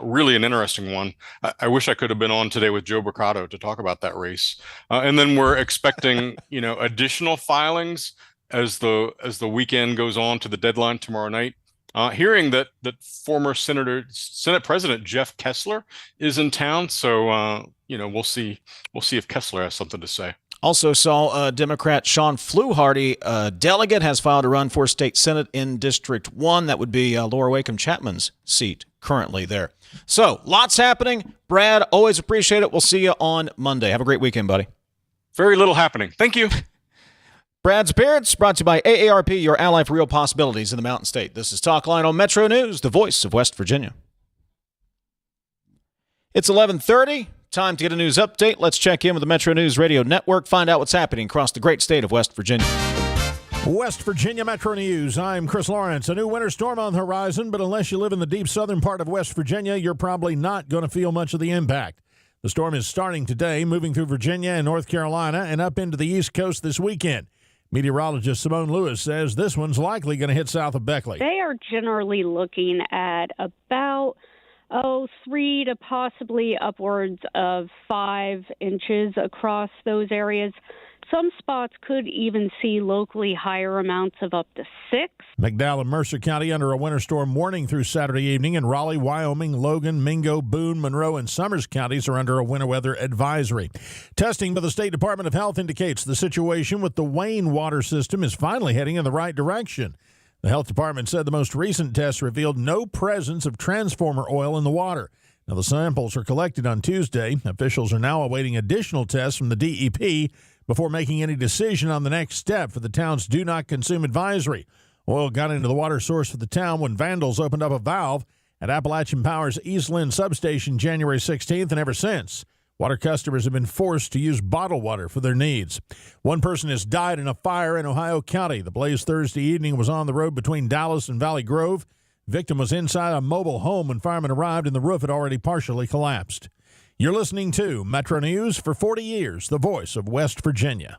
S7: really an interesting one. I wish I could have been on today with Joe Bricado to talk about that race. And then we're expecting, additional filings as the weekend goes on to the deadline tomorrow night. Hearing that former Senate President Jeff Kessler is in town, so we'll see if Kessler has something to say.
S1: Also saw Democrat Sean Fluharty, a delegate, has filed to run for state Senate in District 1. That would be Laura Wacom Chapman's seat currently there. So lots happening. Brad, always appreciate it. We'll see you on Monday. Have a great weekend, buddy.
S7: Very little happening. Thank you.
S1: Brad's appearance brought to you by AARP, your ally for real possibilities in the Mountain State. This is Talk Line on Metro News, the voice of West Virginia. It's 11:30. Time to get a news update. Let's check in with the Metro News Radio Network, find out what's happening across the great state of West Virginia.
S11: West Virginia Metro News. I'm Chris Lawrence. A new winter storm on the horizon, but unless you live in the deep southern part of West Virginia, you're probably not going to feel much of the impact. The storm is starting today, moving through Virginia and North Carolina and up into the East Coast this weekend. Meteorologist Simone Lewis says this one's likely going to hit south of Beckley.
S6: They are generally looking at about 3 to possibly upwards of 5 inches across those areas. Some spots could even see locally higher amounts of up to 6.
S11: McDowell and Mercer County under a winter storm warning through Saturday evening, and Raleigh, Wyoming, Logan, Mingo, Boone, Monroe, and Summers counties are under a winter weather advisory. Testing by the State Department of Health indicates the situation with the Wayne water system is finally heading in the right direction. The health department said the most recent tests revealed no presence of transformer oil in the water. Now, the samples were collected on Tuesday. Officials are now awaiting additional tests from the DEP before making any decision on the next step for the town's do not consume advisory. Oil got into the water source for the town when vandals opened up a valve at Appalachian Power's East Lynn substation January 16th, and ever since, water customers have been forced to use bottled water for their needs. One person has died in a fire in Ohio County. The blaze Thursday evening was on the road between Dallas and Valley Grove. Victim was inside a mobile home when firemen arrived, and the roof had already partially collapsed. You're listening to Metro News for 40 years, the voice of West Virginia.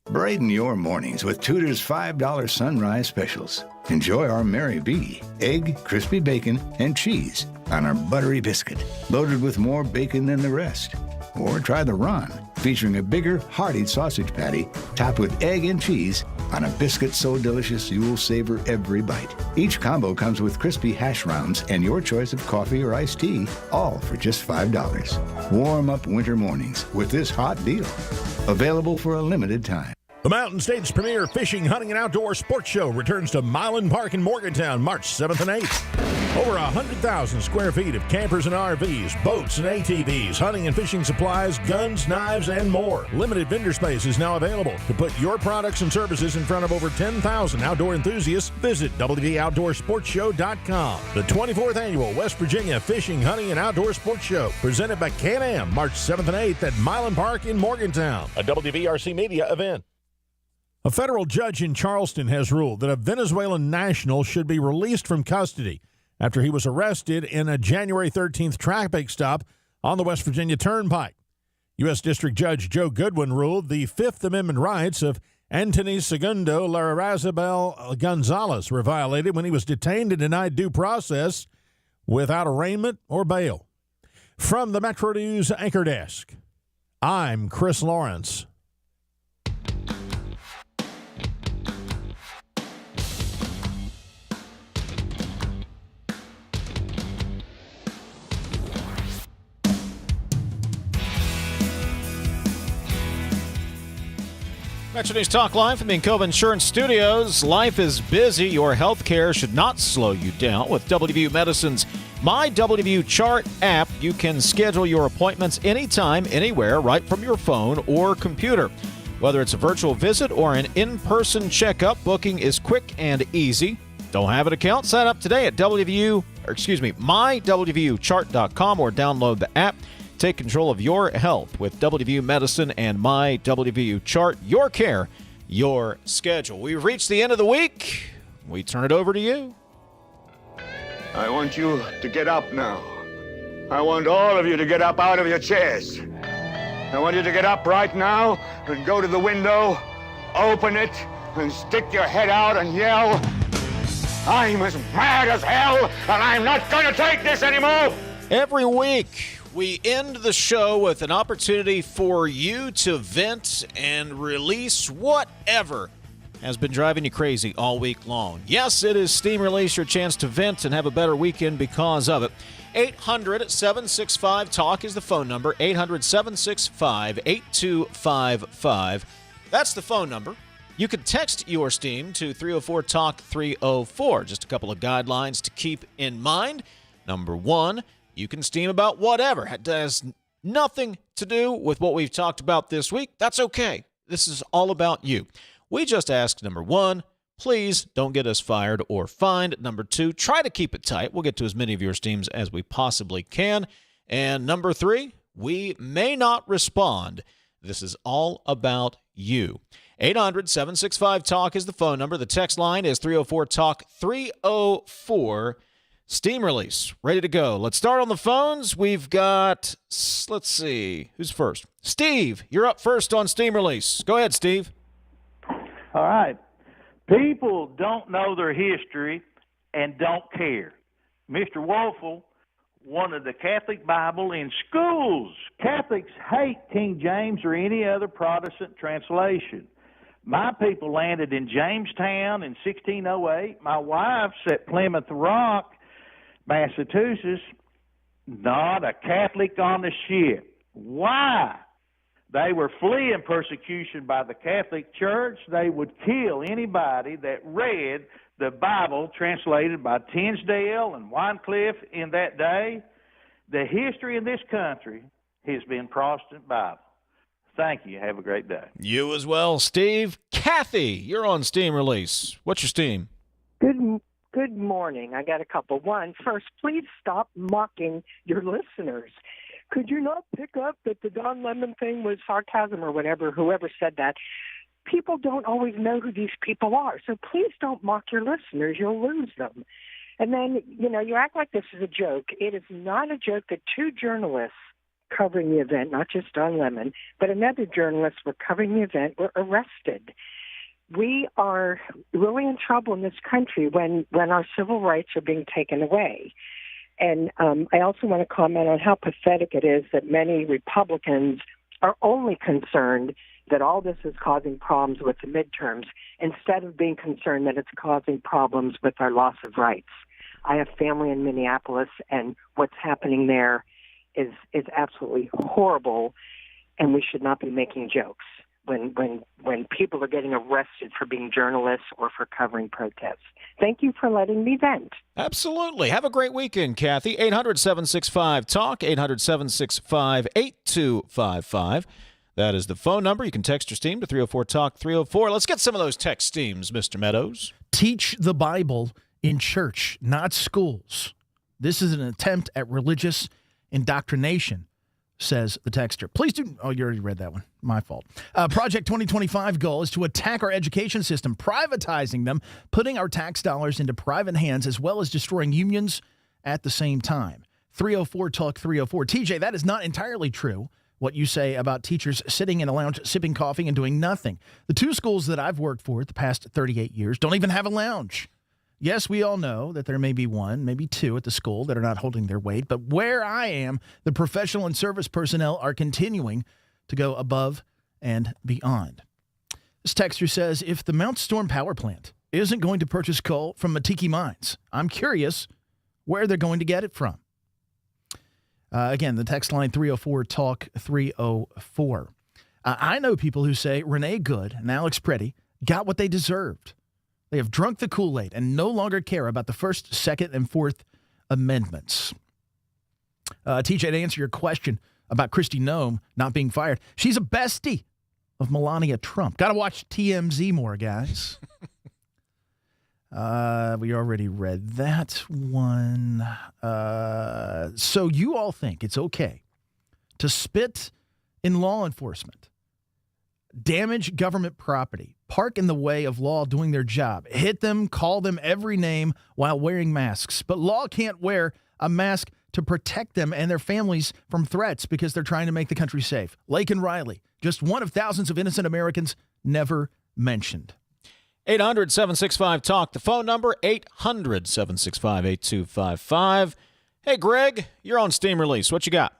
S9: Brighten your mornings with Tudor's $5 Sunrise Specials. Enjoy our Mary B, egg, crispy bacon, and cheese on our buttery biscuit, loaded with more bacon than the rest. Or try the Ron, featuring a bigger, hearty sausage patty topped with egg and cheese on a biscuit so delicious you will savor every bite. Each combo comes with crispy hash browns and your choice of coffee or iced tea, all for just $5. Warm up winter mornings with this hot deal. Available for a limited time.
S11: The Mountain State's premier fishing, hunting, and outdoor sports show returns to Milan Park in Morgantown March 7th and 8th. Over 100,000 square feet of campers and RVs, boats and ATVs, hunting and fishing supplies, guns, knives, and more. Limited vendor space is now available. To put your products and services in front of over 10,000 outdoor enthusiasts, visit WVOutdoorSportsShow.com. The 24th Annual West Virginia Fishing, Hunting, and Outdoor Sports Show, presented by Can-Am, March 7th and 8th at Milan Park in Morgantown. A WVRC media event. A federal judge in Charleston has ruled that a Venezuelan national should be released from custody after he was arrested in a January 13th traffic stop on the West Virginia Turnpike. U.S. District Judge Joe Goodwin ruled the Fifth Amendment rights of Anthony Segundo Larrazabal Gonzalez were violated when he was detained and denied due process without arraignment or bail. From the Metro News Anchor Desk, I'm Chris Lawrence.
S1: Metro News Talk Live from the Encova Insurance Studios. Life is busy. Your health care should not slow you down. With WVU Medicine's My WVU Chart app, you can schedule your appointments anytime, anywhere, right from your phone or computer. Whether it's a virtual visit or an in-person checkup, booking is quick and easy. Don't have an account? Sign up today at mywvuchart.com or download the app. Take control of your health with WVU Medicine and My WVU Chart. Your care, your schedule. We've reached the end of the week. We turn it over to you.
S10: I want you to get up now. I want all of you to get up out of your chairs. I want you to get up right now and go to the window, open it, and stick your head out and yell, "I'm as mad as hell, and I'm not going to take this anymore!"
S1: Every week, we end the show with an opportunity for you to vent and release whatever has been driving you crazy all week long? Yes, it is Steam Release, your chance to vent and have a better weekend because of it. 800-765-TALK is the phone number, 800-765-8255. That's the phone number. You can text your Steam to 304-TALK-304. Just a couple of guidelines to keep in mind. Number one, you can steam about whatever. It has nothing to do with what we've talked about this week. That's okay. This is all about you. We just asked, number one, please don't get us fired or fined. Number two, try to keep it tight. We'll get to as many of your Steams as we possibly can. And number three, we may not respond. This is all about you. 800-765-TALK is the phone number. The text line is 304-TALK-304. Steam Release, ready to go. Let's start on the phones. We've got, let's see, who's first? Steve, you're up first on Steam Release. Go ahead, Steve.
S13: All right. People don't know their history and don't care. Mr. Woelfel wanted the Catholic Bible in schools. Catholics hate King James or any other Protestant translation. My people landed in Jamestown in 1608. My wife's at Plymouth Rock, Massachusetts, not a Catholic on the ship. Why? They were fleeing persecution by the Catholic Church. They would kill anybody that read the Bible translated by Tinsdale and Wycliffe in that day. The history of this country has been Protestant Bible. Thank you. Have a great day.
S1: You as well, Steve. Kathy, you're on Steam Release. What's your Steam?
S20: Good morning. I got a couple. One, first, please stop mocking your listeners. Could you not pick up that the Don Lemon thing was sarcasm or whatever, whoever said that? People don't always know who these people are, so please don't mock your listeners. You'll lose them. And then, you act like this is a joke. It is not a joke that two journalists covering the event, not just Don Lemon, but another journalist were covering the event, were arrested. We are really in trouble in this country when our civil rights are being taken away. And I also want to comment on how pathetic it is that many Republicans are only concerned that all this is causing problems with the midterms instead of being concerned that it's causing problems with our loss of rights. I have family in Minneapolis, and what's happening there is absolutely horrible, and we should not be making jokes when people are getting arrested for being journalists or for covering protests. Thank you for letting me vent.
S1: Absolutely. Have a great weekend, Kathy. 800-765-TALK, 800-765-8255. That is the phone number. You can text your Steam to 304-TALK-304. Let's get some of those text Steams, Mr. Meadows.
S2: Teach the Bible in church, not schools. This is an attempt at religious indoctrination, says the texter. Please do. Oh, you already read that one. My fault. Project 2025 goal is to attack our education system, privatizing them, putting our tax dollars into private hands, as well as destroying unions at the same time. 304-TALK-304. TJ, that is not entirely true, what you say about teachers sitting in a lounge, sipping coffee, and doing nothing. The two schools that I've worked for the past 38 years don't even have a lounge. Yes, we all know that there may be one, maybe two at the school that are not holding their weight, but where I am, the professional and service personnel are continuing to go above and beyond. This texter says, if the Mount Storm power plant isn't going to purchase coal from Matiki Mines, I'm curious where they're going to get it from. Again, the text line 304-TALK-304. I know people who say Renee Good and Alex Preddy got what they deserved. They have drunk the Kool-Aid and no longer care about the First, Second, and Fourth Amendments. TJ, to answer your question about Kristi Noem not being fired, she's a bestie of Melania Trump. Got to watch TMZ more, guys. We already read that one. So you all think it's okay to spit in law enforcement, damage government property, park in the way of law doing their job, hit them, call them every name while wearing masks. But law can't wear a mask to protect them and their families from threats because they're trying to make the country safe. Lake and Riley, just one of thousands of innocent Americans never mentioned.
S1: 800-765-TALK, the phone number, 800-765-8255. Hey, Greg, you're on Steam Release. What you got?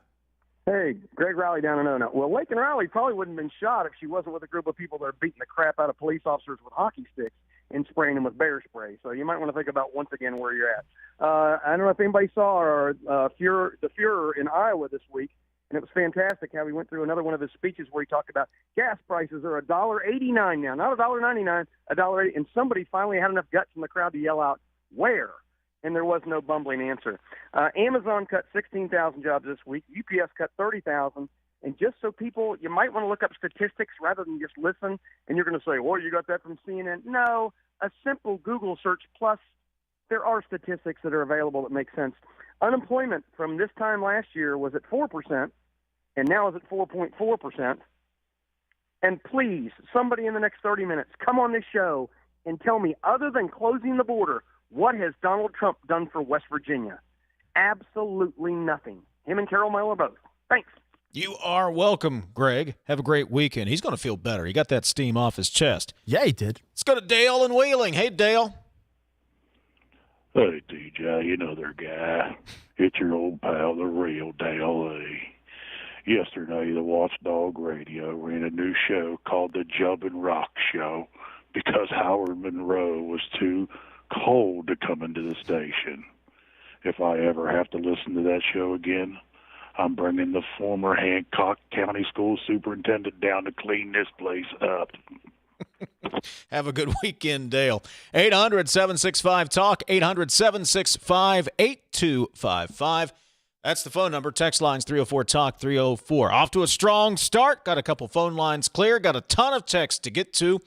S14: Hey, Greg Riley down in Ono. Well, Lakin Riley probably wouldn't have been shot if she wasn't with a group of people that are beating the crap out of police officers with hockey sticks and spraying them with bear spray. So you might want to think about once again where you're at. I don't know if anybody saw the Fuhrer in Iowa this week, and it was fantastic how he went through another one of his speeches where he talked about gas prices are $1.89 now, not $1.99, $1.80. And somebody finally had enough guts in the crowd to yell out, "Where?" And there was no bumbling answer. Amazon cut 16,000 jobs this week. UPS cut 30,000. And just so people, you might want to look up statistics rather than just listen. And you're going to say, well, you got that from CNN. No, a simple Google search plus there are statistics that are available that make sense. Unemployment from this time last year was at 4%, and now is at 4.4%. And please, somebody in the next 30 minutes, come on this show and tell me, other than closing the border, what has Donald Trump done for West Virginia? Absolutely nothing. Him and Carol Miller both. Thanks.
S1: You are welcome, Greg. Have a great weekend. He's going to feel better. He got that steam off his chest.
S2: Yeah, he did.
S1: Let's go to Dale in Wheeling. Hey, Dale.
S22: Hey, DJ, you know their guy. It's your old pal, the real Dale Lee. Yesterday, the Watchdog Radio ran a new show called The Jumpin' Rock Show because Howard Monroe was too cold to come into the station. If I ever have to listen to that show again, I'm bringing the former Hancock County School Superintendent down to clean this place up.
S1: Have a good weekend, Dale. 800-765-TALK, 800-765-8255. That's the phone number. Text lines 304-TALK, 304. Off to a strong start. Got a couple phone lines clear. Got a ton of texts to get to.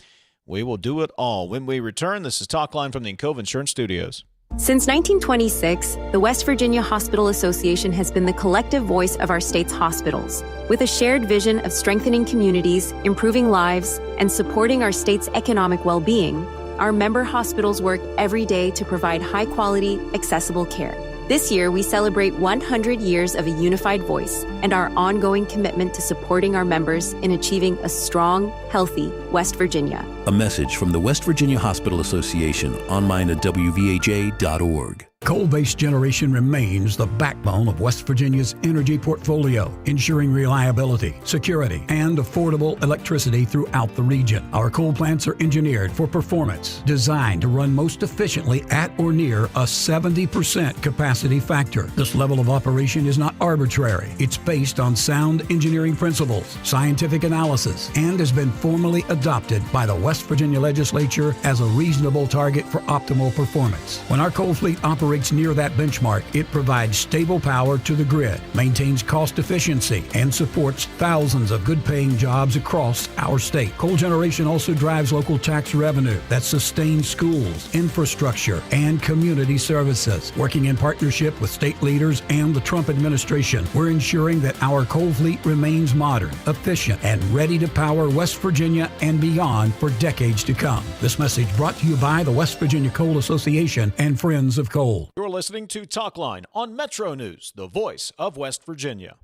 S1: We will do it all. When we return, this is Talk Line from the Encove Insurance Studios.
S23: Since 1926, the West Virginia Hospital Association has been the collective voice of our state's hospitals. With a shared vision of strengthening communities, improving lives, and supporting our state's economic well-being, our member hospitals work every day to provide high-quality, accessible care. This year, we celebrate 100 years of a unified voice and our ongoing commitment to supporting our members in achieving a strong, healthy West Virginia.
S24: A message from the West Virginia Hospital Association, online at wvha.org.
S25: Coal-based generation remains the backbone of West Virginia's energy portfolio, ensuring reliability, security, and affordable electricity throughout the region. Our coal plants are engineered for performance, designed to run most efficiently at or near a 70% capacity factor. This level of operation is not arbitrary. It's based on sound engineering principles, scientific analysis, and has been formally adopted by the West Virginia Legislature as a reasonable target for optimal performance. When our coal fleet operates near that benchmark, it provides stable power to the grid, maintains cost efficiency, and supports thousands of good-paying jobs across our state. Coal generation also drives local tax revenue that sustains schools, infrastructure, and community services. Working in partnership with state leaders and the Trump administration, we're ensuring that our coal fleet remains modern, efficient, and ready to power West Virginia and beyond for decades to come. This message brought to you by the West Virginia Coal Association and Friends of Coal.
S1: You're listening to Talk Line on Metro News, the voice of West Virginia.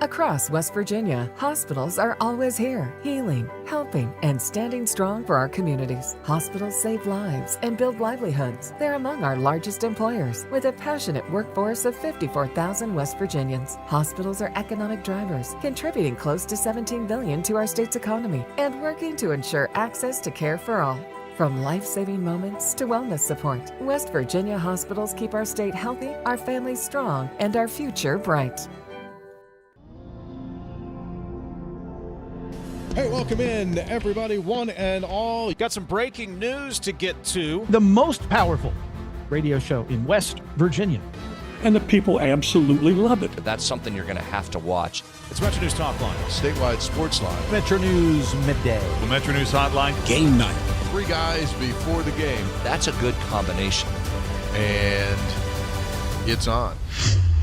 S26: Across West Virginia, hospitals are always here, healing, helping, and standing strong for our communities. Hospitals save lives and build livelihoods. They're among our largest employers, with a passionate workforce of 54,000 West Virginians. Hospitals are economic drivers, contributing close to $17 billion to our state's economy and working to ensure access to care for all. From life-saving moments to wellness support, West Virginia hospitals keep our state healthy, our families strong, and our future bright.
S11: Hey, welcome in, everybody, one and all.
S1: Got some breaking news to get to.
S2: The most powerful radio show in West Virginia.
S27: And the people absolutely love it.
S28: That's something you're going to have to watch.
S1: It's Metro News Talk Line.
S29: Statewide Sports Line.
S2: Metro News Midday.
S29: The Metro News Hotline.
S27: Game night.
S29: 3 guys before the game.
S28: That's a good combination.
S29: And it's on.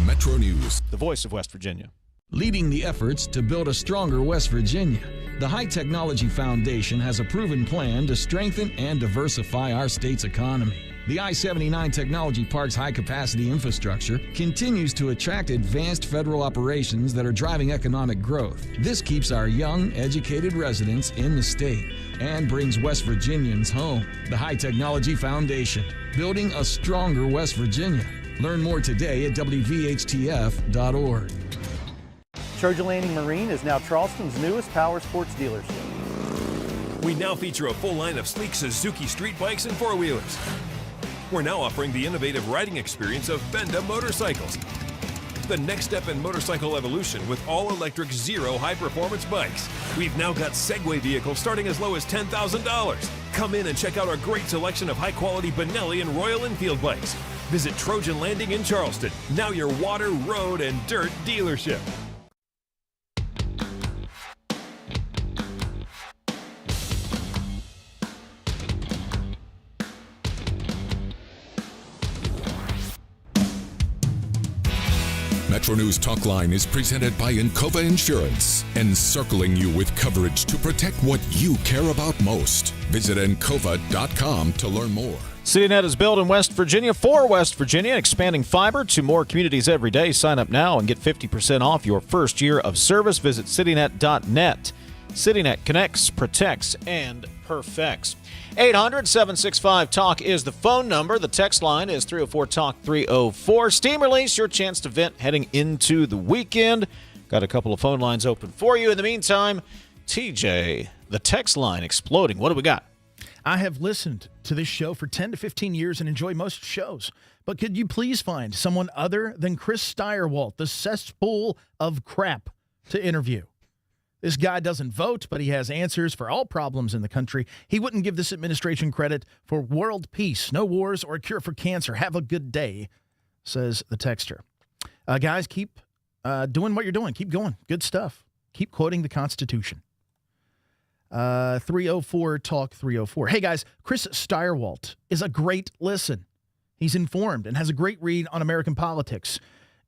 S17: Metro News.
S1: The voice of West Virginia.
S30: Leading the efforts to build a stronger West Virginia, the High Technology Foundation has a proven plan to strengthen and diversify our state's economy. The I-79 Technology Park's high-capacity infrastructure continues to attract advanced federal operations that are driving economic growth. This keeps our young, educated residents in the state and brings West Virginians home. The High Technology Foundation, building a stronger West Virginia. Learn more today at WVHTF.org.
S3: Trojan Landing Marine is now Charleston's newest power sports dealership.
S4: We now feature a full line of sleek Suzuki street bikes and four-wheelers. We're now offering the innovative riding experience of Benda motorcycles. The next step in motorcycle evolution with all-electric Zero high-performance bikes. We've now got Segway vehicles starting as low as $10,000. Come in and check out our great selection of high-quality Benelli and Royal Enfield bikes. Visit Trojan Landing in Charleston, now your water, road, and dirt dealership.
S17: Metro News Talk Line is presented by Encova Insurance, encircling you with coverage to protect what you care about most. Visit Encova.com to learn more.
S1: CityNet is built in West Virginia for West Virginia, expanding fiber to more communities every day. Sign up now and get 50% off your first year of service. Visit citynet.net. CityNet connects, protects, and perfects. 800-765-TALK is the phone number. The text line is 304-TALK-304. Steam release, your chance to vent heading into the weekend. Got a couple of phone lines open for you. In the meantime, TJ, the text line exploding. What do we got?
S2: I have listened to this show for 10 to 15 years and enjoy most shows. But could you please find someone other than Chris Stirewalt, the cesspool of crap, to interview? This guy doesn't vote, but he has answers for all problems in the country. He wouldn't give this administration credit for world peace, no wars, or a cure for cancer. Have a good day, says the texter. Guys, keep doing what you're doing. Keep going. Good stuff. Keep quoting the Constitution. 304-TALK-304. Hey, guys, Chris Stirewalt is a great listen. He's informed and has a great read on American politics.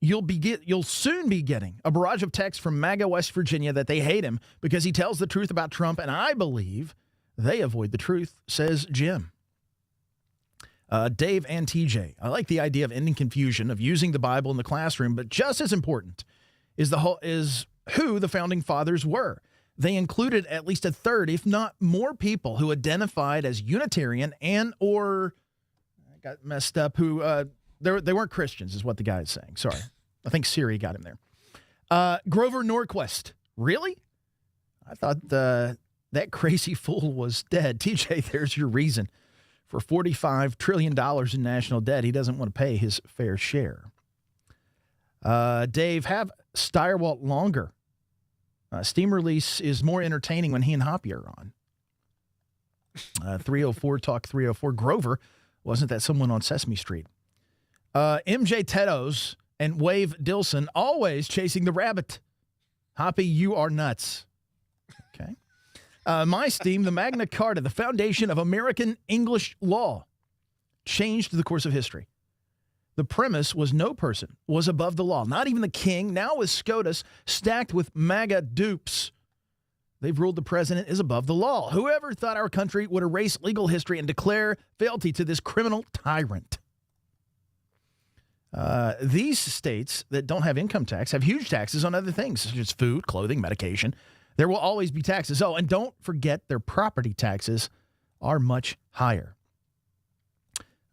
S2: You'll soon be getting a barrage of texts from MAGA West Virginia that they hate him because he tells the truth about Trump, and I believe they avoid the truth, says Jim. Dave and TJ, I like the idea of ending confusion, of using the Bible in the classroom, but just as important is who the founding fathers were. They included at least a third, if not more, people who identified as Unitarian and or I got messed up who they weren't Christians, is what the guy is saying. Sorry. I think Siri got him there. Grover Norquist. Really? I thought that crazy fool was dead. TJ, there's your reason. For $45 trillion in national debt, he doesn't want to pay his fair share. Dave, have Stirewalt longer. Steam release is more entertaining when he and Hoppy are on. 304-TALK-304. Grover, wasn't that someone on Sesame Street? MJ Teddos and Wave Dilson, always chasing the rabbit. Hoppy, you are nuts. Okay. My Steam, the Magna Carta, the foundation of American English law, changed the course of history. The premise was no person was above the law, not even the king. Now is SCOTUS stacked with MAGA dupes. They've ruled the president is above the law. Whoever thought our country would erase legal history and declare fealty to this criminal tyrant? These states that don't have income tax have huge taxes on other things, such as food, clothing, medication. There will always be taxes. Oh, and don't forget their property taxes are much higher.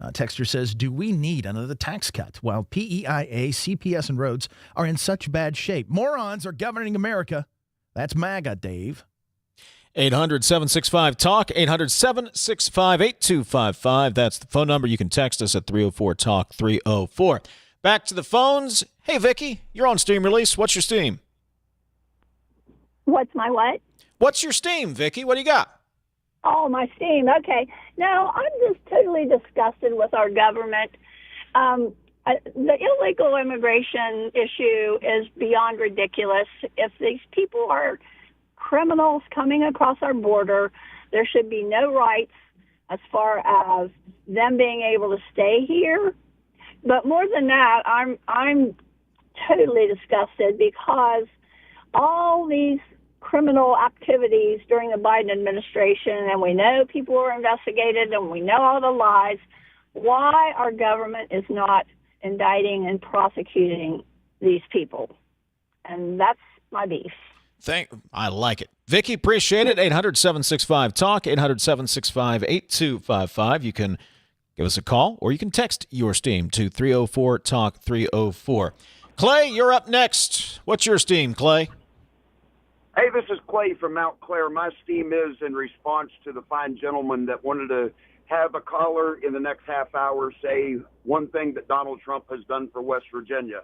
S2: Texter says, do we need another tax cut while PEIA, CPS, and roads are in such bad shape? Morons are governing America. That's MAGA, Dave.
S1: 800-765-TALK, 800-765-8255. That's the phone number. You can text us at 304-TALK-304. Back to the phones. Hey, Vicky, you're on Steam Release. What's your Steam?
S5: What's my what?
S1: What's your Steam, Vicky? What do you got?
S5: Oh, my Steam. Okay. No, I'm just totally disgusted with our government. The illegal immigration issue is beyond ridiculous. If these people are criminals coming across our border, there should be no rights as far as them being able to stay here. But more than that, I'm totally disgusted because all these criminal activities during the Biden administration, and we know people are investigated and we know all the lies, why our government is not indicting and prosecuting these people. And that's my beef.
S1: I like it. Vicky, appreciate it. 800-765-TALK, 800-765-8255. You can give us a call or you can text your Steam to 304-TALK-304. Clay, you're up next. What's your steam, Clay?
S6: Hey, this is Clay from Mount Clair. My steam is in response to the fine gentleman that wanted to have a caller in the next half hour say one thing that Donald Trump has done for West Virginia.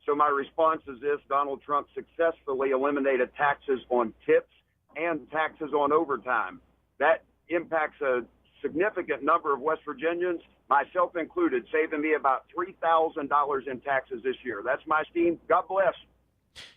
S6: So my response is this: Donald Trump successfully eliminated taxes on tips and taxes on overtime. That impacts a significant number of West Virginians, myself included, saving me about $3,000 in taxes this year. That's my steam. God bless.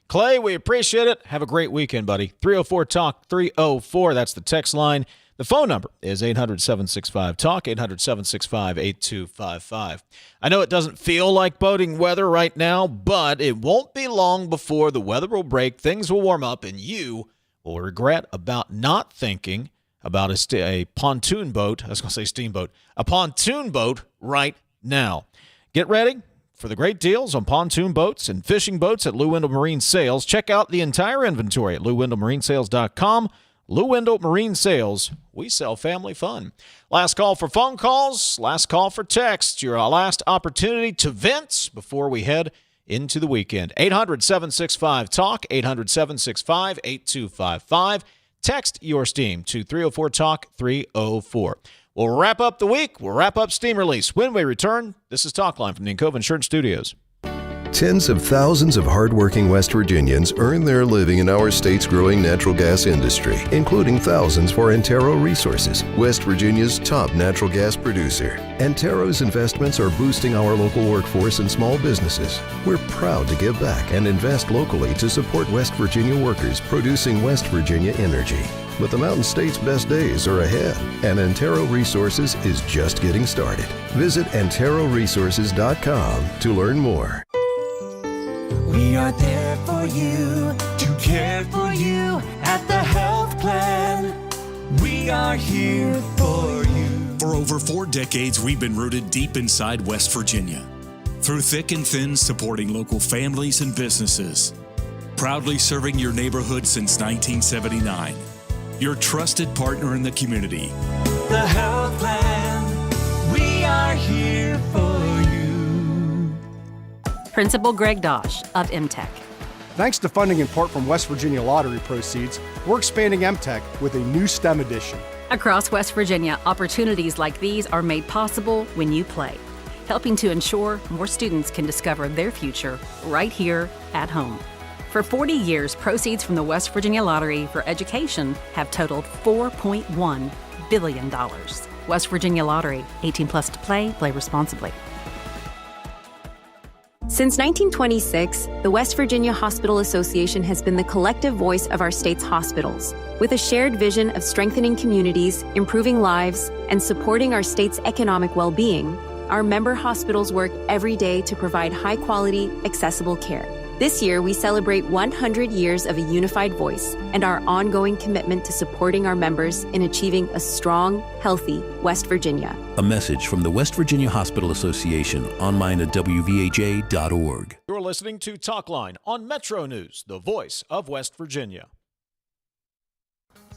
S1: Clay, we appreciate it. Have a great weekend, buddy. 304-TALK, 304. That's the text line. The phone number is 800-765-TALK, 800-765-8255. I know it doesn't feel like boating weather right now, but it won't be long before the weather will break, things will warm up, and you will regret about not thinking about a pontoon boat. I was going to say steamboat. A pontoon boat right now. Get ready for the great deals on pontoon boats and fishing boats at Lou Wendell Marine Sales. Check out the entire inventory at LouWendellMarineSales.com. Lou Wendell Marine Sales, we sell family fun. Last call for phone calls, last call for texts. Your last opportunity to vent before we head into the weekend. 800-765-TALK, 800-765-8255. Text your steam to 304-TALK, 304. We'll wrap up the week. We'll wrap up Steam Release. When we return, this is Talk Line from the Encova Insurance Studios.
S7: Tens of thousands of hardworking West Virginians earn their living in our state's growing natural gas industry, including thousands for Antero Resources, West Virginia's top natural gas producer. Antero's investments are boosting our local workforce and small businesses. We're proud to give back and invest locally to support West Virginia workers producing West Virginia energy. But the Mountain State's best days are ahead, and Antero Resources is just getting started. Visit AnteroResources.com to learn more.
S8: We are there for you, to care for you at the health plan. We are here for you.
S9: For over 4 decades, we've been rooted deep inside West Virginia. Through thick and thin, supporting local families and businesses. Proudly serving your neighborhood since 1979. Your trusted partner in the community.
S8: The health plan, we are here for you.
S12: Principal Greg Dosh of MTech.
S11: Thanks to funding in part from West Virginia Lottery proceeds, we're expanding MTech with a new STEM edition.
S12: Across West Virginia, opportunities like these are made possible when you play, helping to ensure more students can discover their future right here at home. For 40 years, proceeds from the West Virginia Lottery for education have totaled $4.1 billion. West Virginia Lottery, 18 plus to play responsibly.
S23: Since 1926, the West Virginia Hospital Association has been the collective voice of our state's hospitals, with a shared vision of strengthening communities, improving lives, and supporting our state's economic well-being. Our member hospitals work every day to provide high-quality, accessible care. This year, we celebrate 100 years of a unified voice and our ongoing commitment to supporting our members in achieving a strong, healthy West Virginia.
S24: A message from the West Virginia Hospital Association, online at WVHA.org.
S1: You're listening to Talk Line on Metro News, the voice of West Virginia.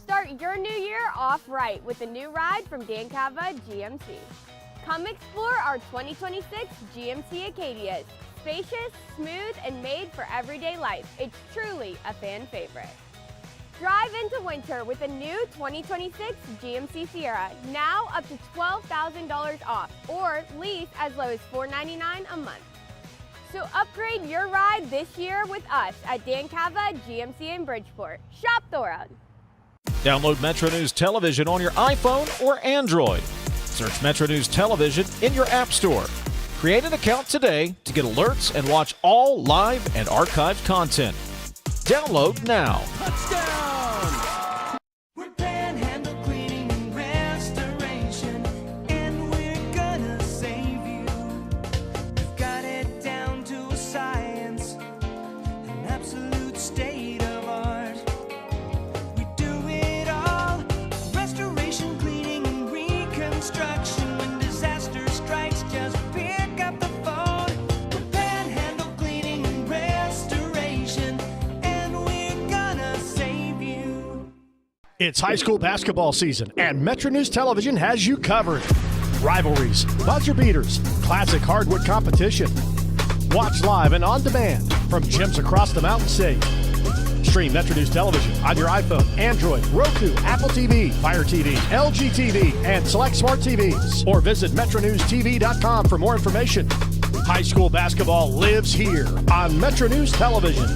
S15: Start your new year off right with a new ride from Dan Cava GMC. Come explore our 2026 GMC Acadias. Spacious, smooth, and made for everyday life. It's truly a fan favorite. Drive into winter with a new 2026 GMC Sierra, now up to $12,000 off, or lease as low as $499 a month. So upgrade your ride this year with us at Dan Cava GMC in Bridgeport. Shop Thora.
S1: Download Metro News Television on your iPhone or Android. Search Metro News Television in your app store. Create an account today to get alerts and watch all live and archived content. Download now.
S8: Touchdown! We're Panhandle Cleaning and Restoration, and we're gonna save you. We've got it down to a science, an absolute state of art. We do it all, restoration, cleaning, and reconstruction. When disaster strikes, just pick up the phone. We're Panhandle Cleaning and Restoration, and we're gonna save you.
S11: It's high school basketball season, and Metro News Television has you covered. Rivalries, buzzer beaters, classic hardwood competition. Watch live and on demand from gyms across the Mountain State. Stream Metro News Television on your iPhone, Android, Roku, Apple TV, Fire TV, LG TV, and select smart TVs. Or visit MetroNewsTV.com for more information. High school basketball lives here on Metro News Television.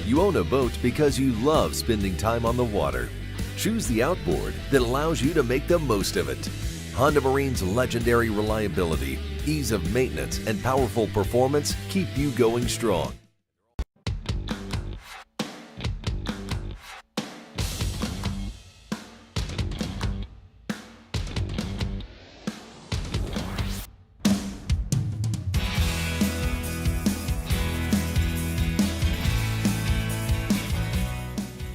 S30: You own a boat because you love spending time on the water. Choose the outboard that allows you to make the most of it. Honda Marine's legendary reliability, ease of maintenance, and powerful performance keep you going strong.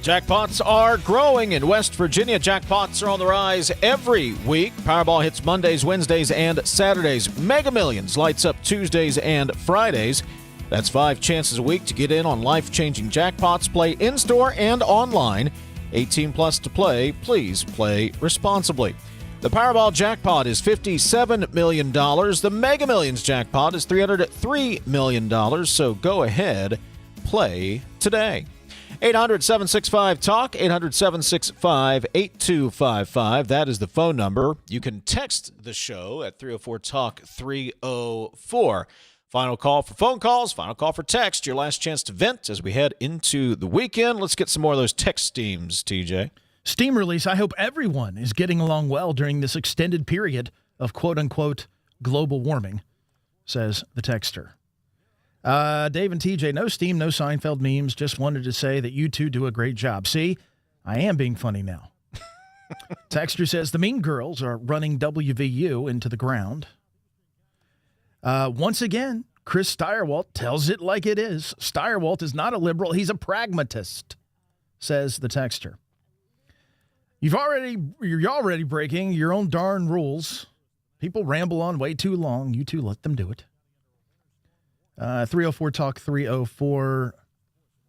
S1: Jackpots are growing in West Virginia. Jackpots are on the rise every week. Powerball hits Mondays, Wednesdays, and Saturdays. Mega Millions lights up Tuesdays and Fridays. That's 5 chances a week to get in on life-changing jackpots. Play in-store and online. 18 plus to play. Please play responsibly. The Powerball jackpot is $57 million. The Mega Millions jackpot is $303 million. So go ahead, play today. 800-765-TALK, 800-765-8255. That is the phone number. You can text the show at 304-TALK-304. Final call for phone calls, final call for text. Your last chance to vent as we head into the weekend. Let's get some more of those text steams, TJ.
S2: Steam release. I hope everyone is getting along well during this extended period of quote-unquote global warming, says the texter. Dave and TJ, no Steam, no Seinfeld memes. Just wanted to say that you two do a great job. See, I am being funny now. Texter says the Mean Girls are running WVU into the ground. Once again, Chris Stirewalt tells it like it is. Stirewalt is not a liberal. He's a pragmatist, says the texter. You're already breaking your own darn rules. People ramble on way too long. You two let them do it. 304-TALK 304.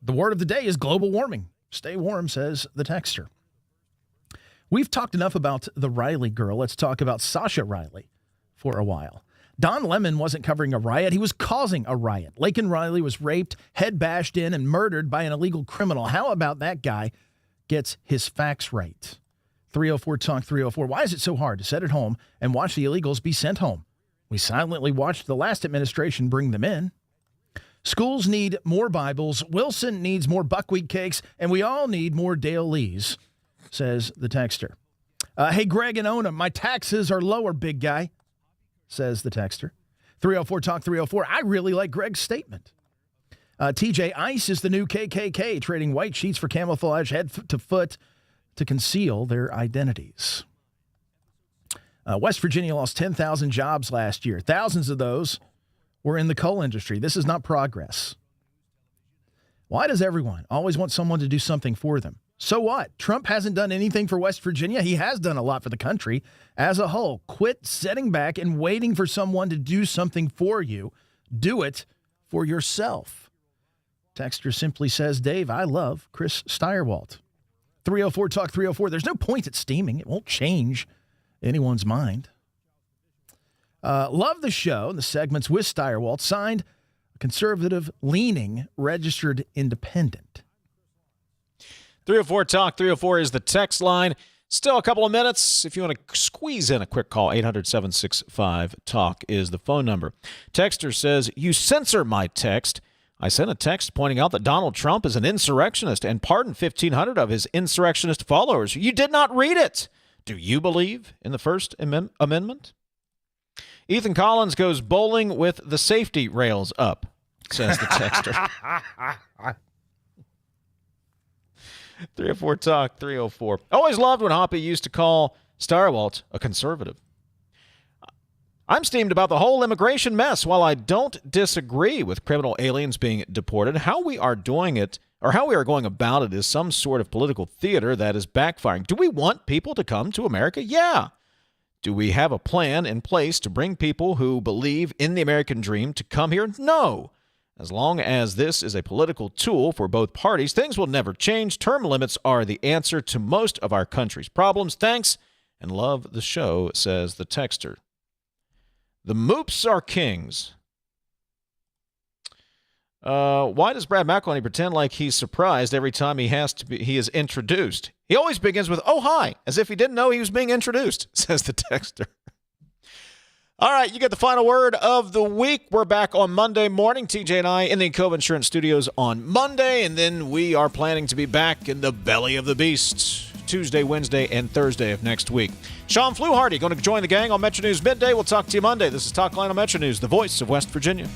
S2: The word of the day is global warming. Stay warm, says the texter. We've talked enough about the Riley girl. Let's talk about Sasha Riley for a while. Don Lemon wasn't covering a riot. He was causing a riot. Laken Riley was raped, head bashed in, and murdered by an illegal criminal. How about that guy gets his facts right? 304-TALK 304. Why is it so hard to sit at home and watch the illegals be sent home? We silently watched the last administration bring them in. Schools need more Bibles. Wilson needs more buckwheat cakes. And we all need more Dale Lees, says the texter. Hey, Greg and Ona, my taxes are lower, big guy, says the texter. 304-TALK 304. I really like Greg's statement. TJ, ICE is the new KKK, trading white sheets for camouflage head to foot to conceal their identities. West Virginia lost 10,000 jobs last year. Thousands of those were in the coal industry. This is not progress. Why does everyone always want someone to do something for them? So what? Trump hasn't done anything for West Virginia. He has done a lot for the country as a whole. Quit sitting back and waiting for someone to do something for you. Do it for yourself. Texter simply says, Dave, I love Chris Stirewalt. 304-TALK 304. There's no point at steaming. It won't change anyone's mind. Love the show and the segments with Stirewalt. Signed, a conservative-leaning registered independent.
S1: 304-TALK 304 is the text line. Still a couple of minutes. If you want to squeeze in a quick call, 800-765-TALK is the phone number. Texter says, you censor my text. I sent a text pointing out that Donald Trump is an insurrectionist and pardoned 1,500 of his insurrectionist followers. You did not read it. Do you believe in the First Amendment? Ethan Collins goes bowling with the safety rails up, says the texter. 304-TALK 304. Always loved when Hoppy used to call Stirewalt a conservative. I'm steamed about the whole immigration mess. While I don't disagree with criminal aliens being deported, how we are doing it, or how we are going about it, is some sort of political theater that is backfiring. Do we want people to come to America? Yeah. Do we have a plan in place to bring people who believe in the American dream to come here? No. As long as this is a political tool for both parties, things will never change. Term limits are the answer to most of our country's problems. Thanks, and love the show, says the texter. The Moops are kings. Why does Brad McElhinny pretend like he's surprised every time he is introduced? He always begins with, oh, hi, as if he didn't know he was being introduced, says the texter. All right, you get the final word of the week. We're back on Monday morning, TJ and I, in the Cove Insurance Studios on Monday, and then we are planning to be back in the belly of the beast Tuesday, Wednesday, and Thursday of next week. Sean Fluharty going to join the gang on Metro News Midday. We'll talk to you Monday. This is Talk Line on Metro News, the voice of West Virginia.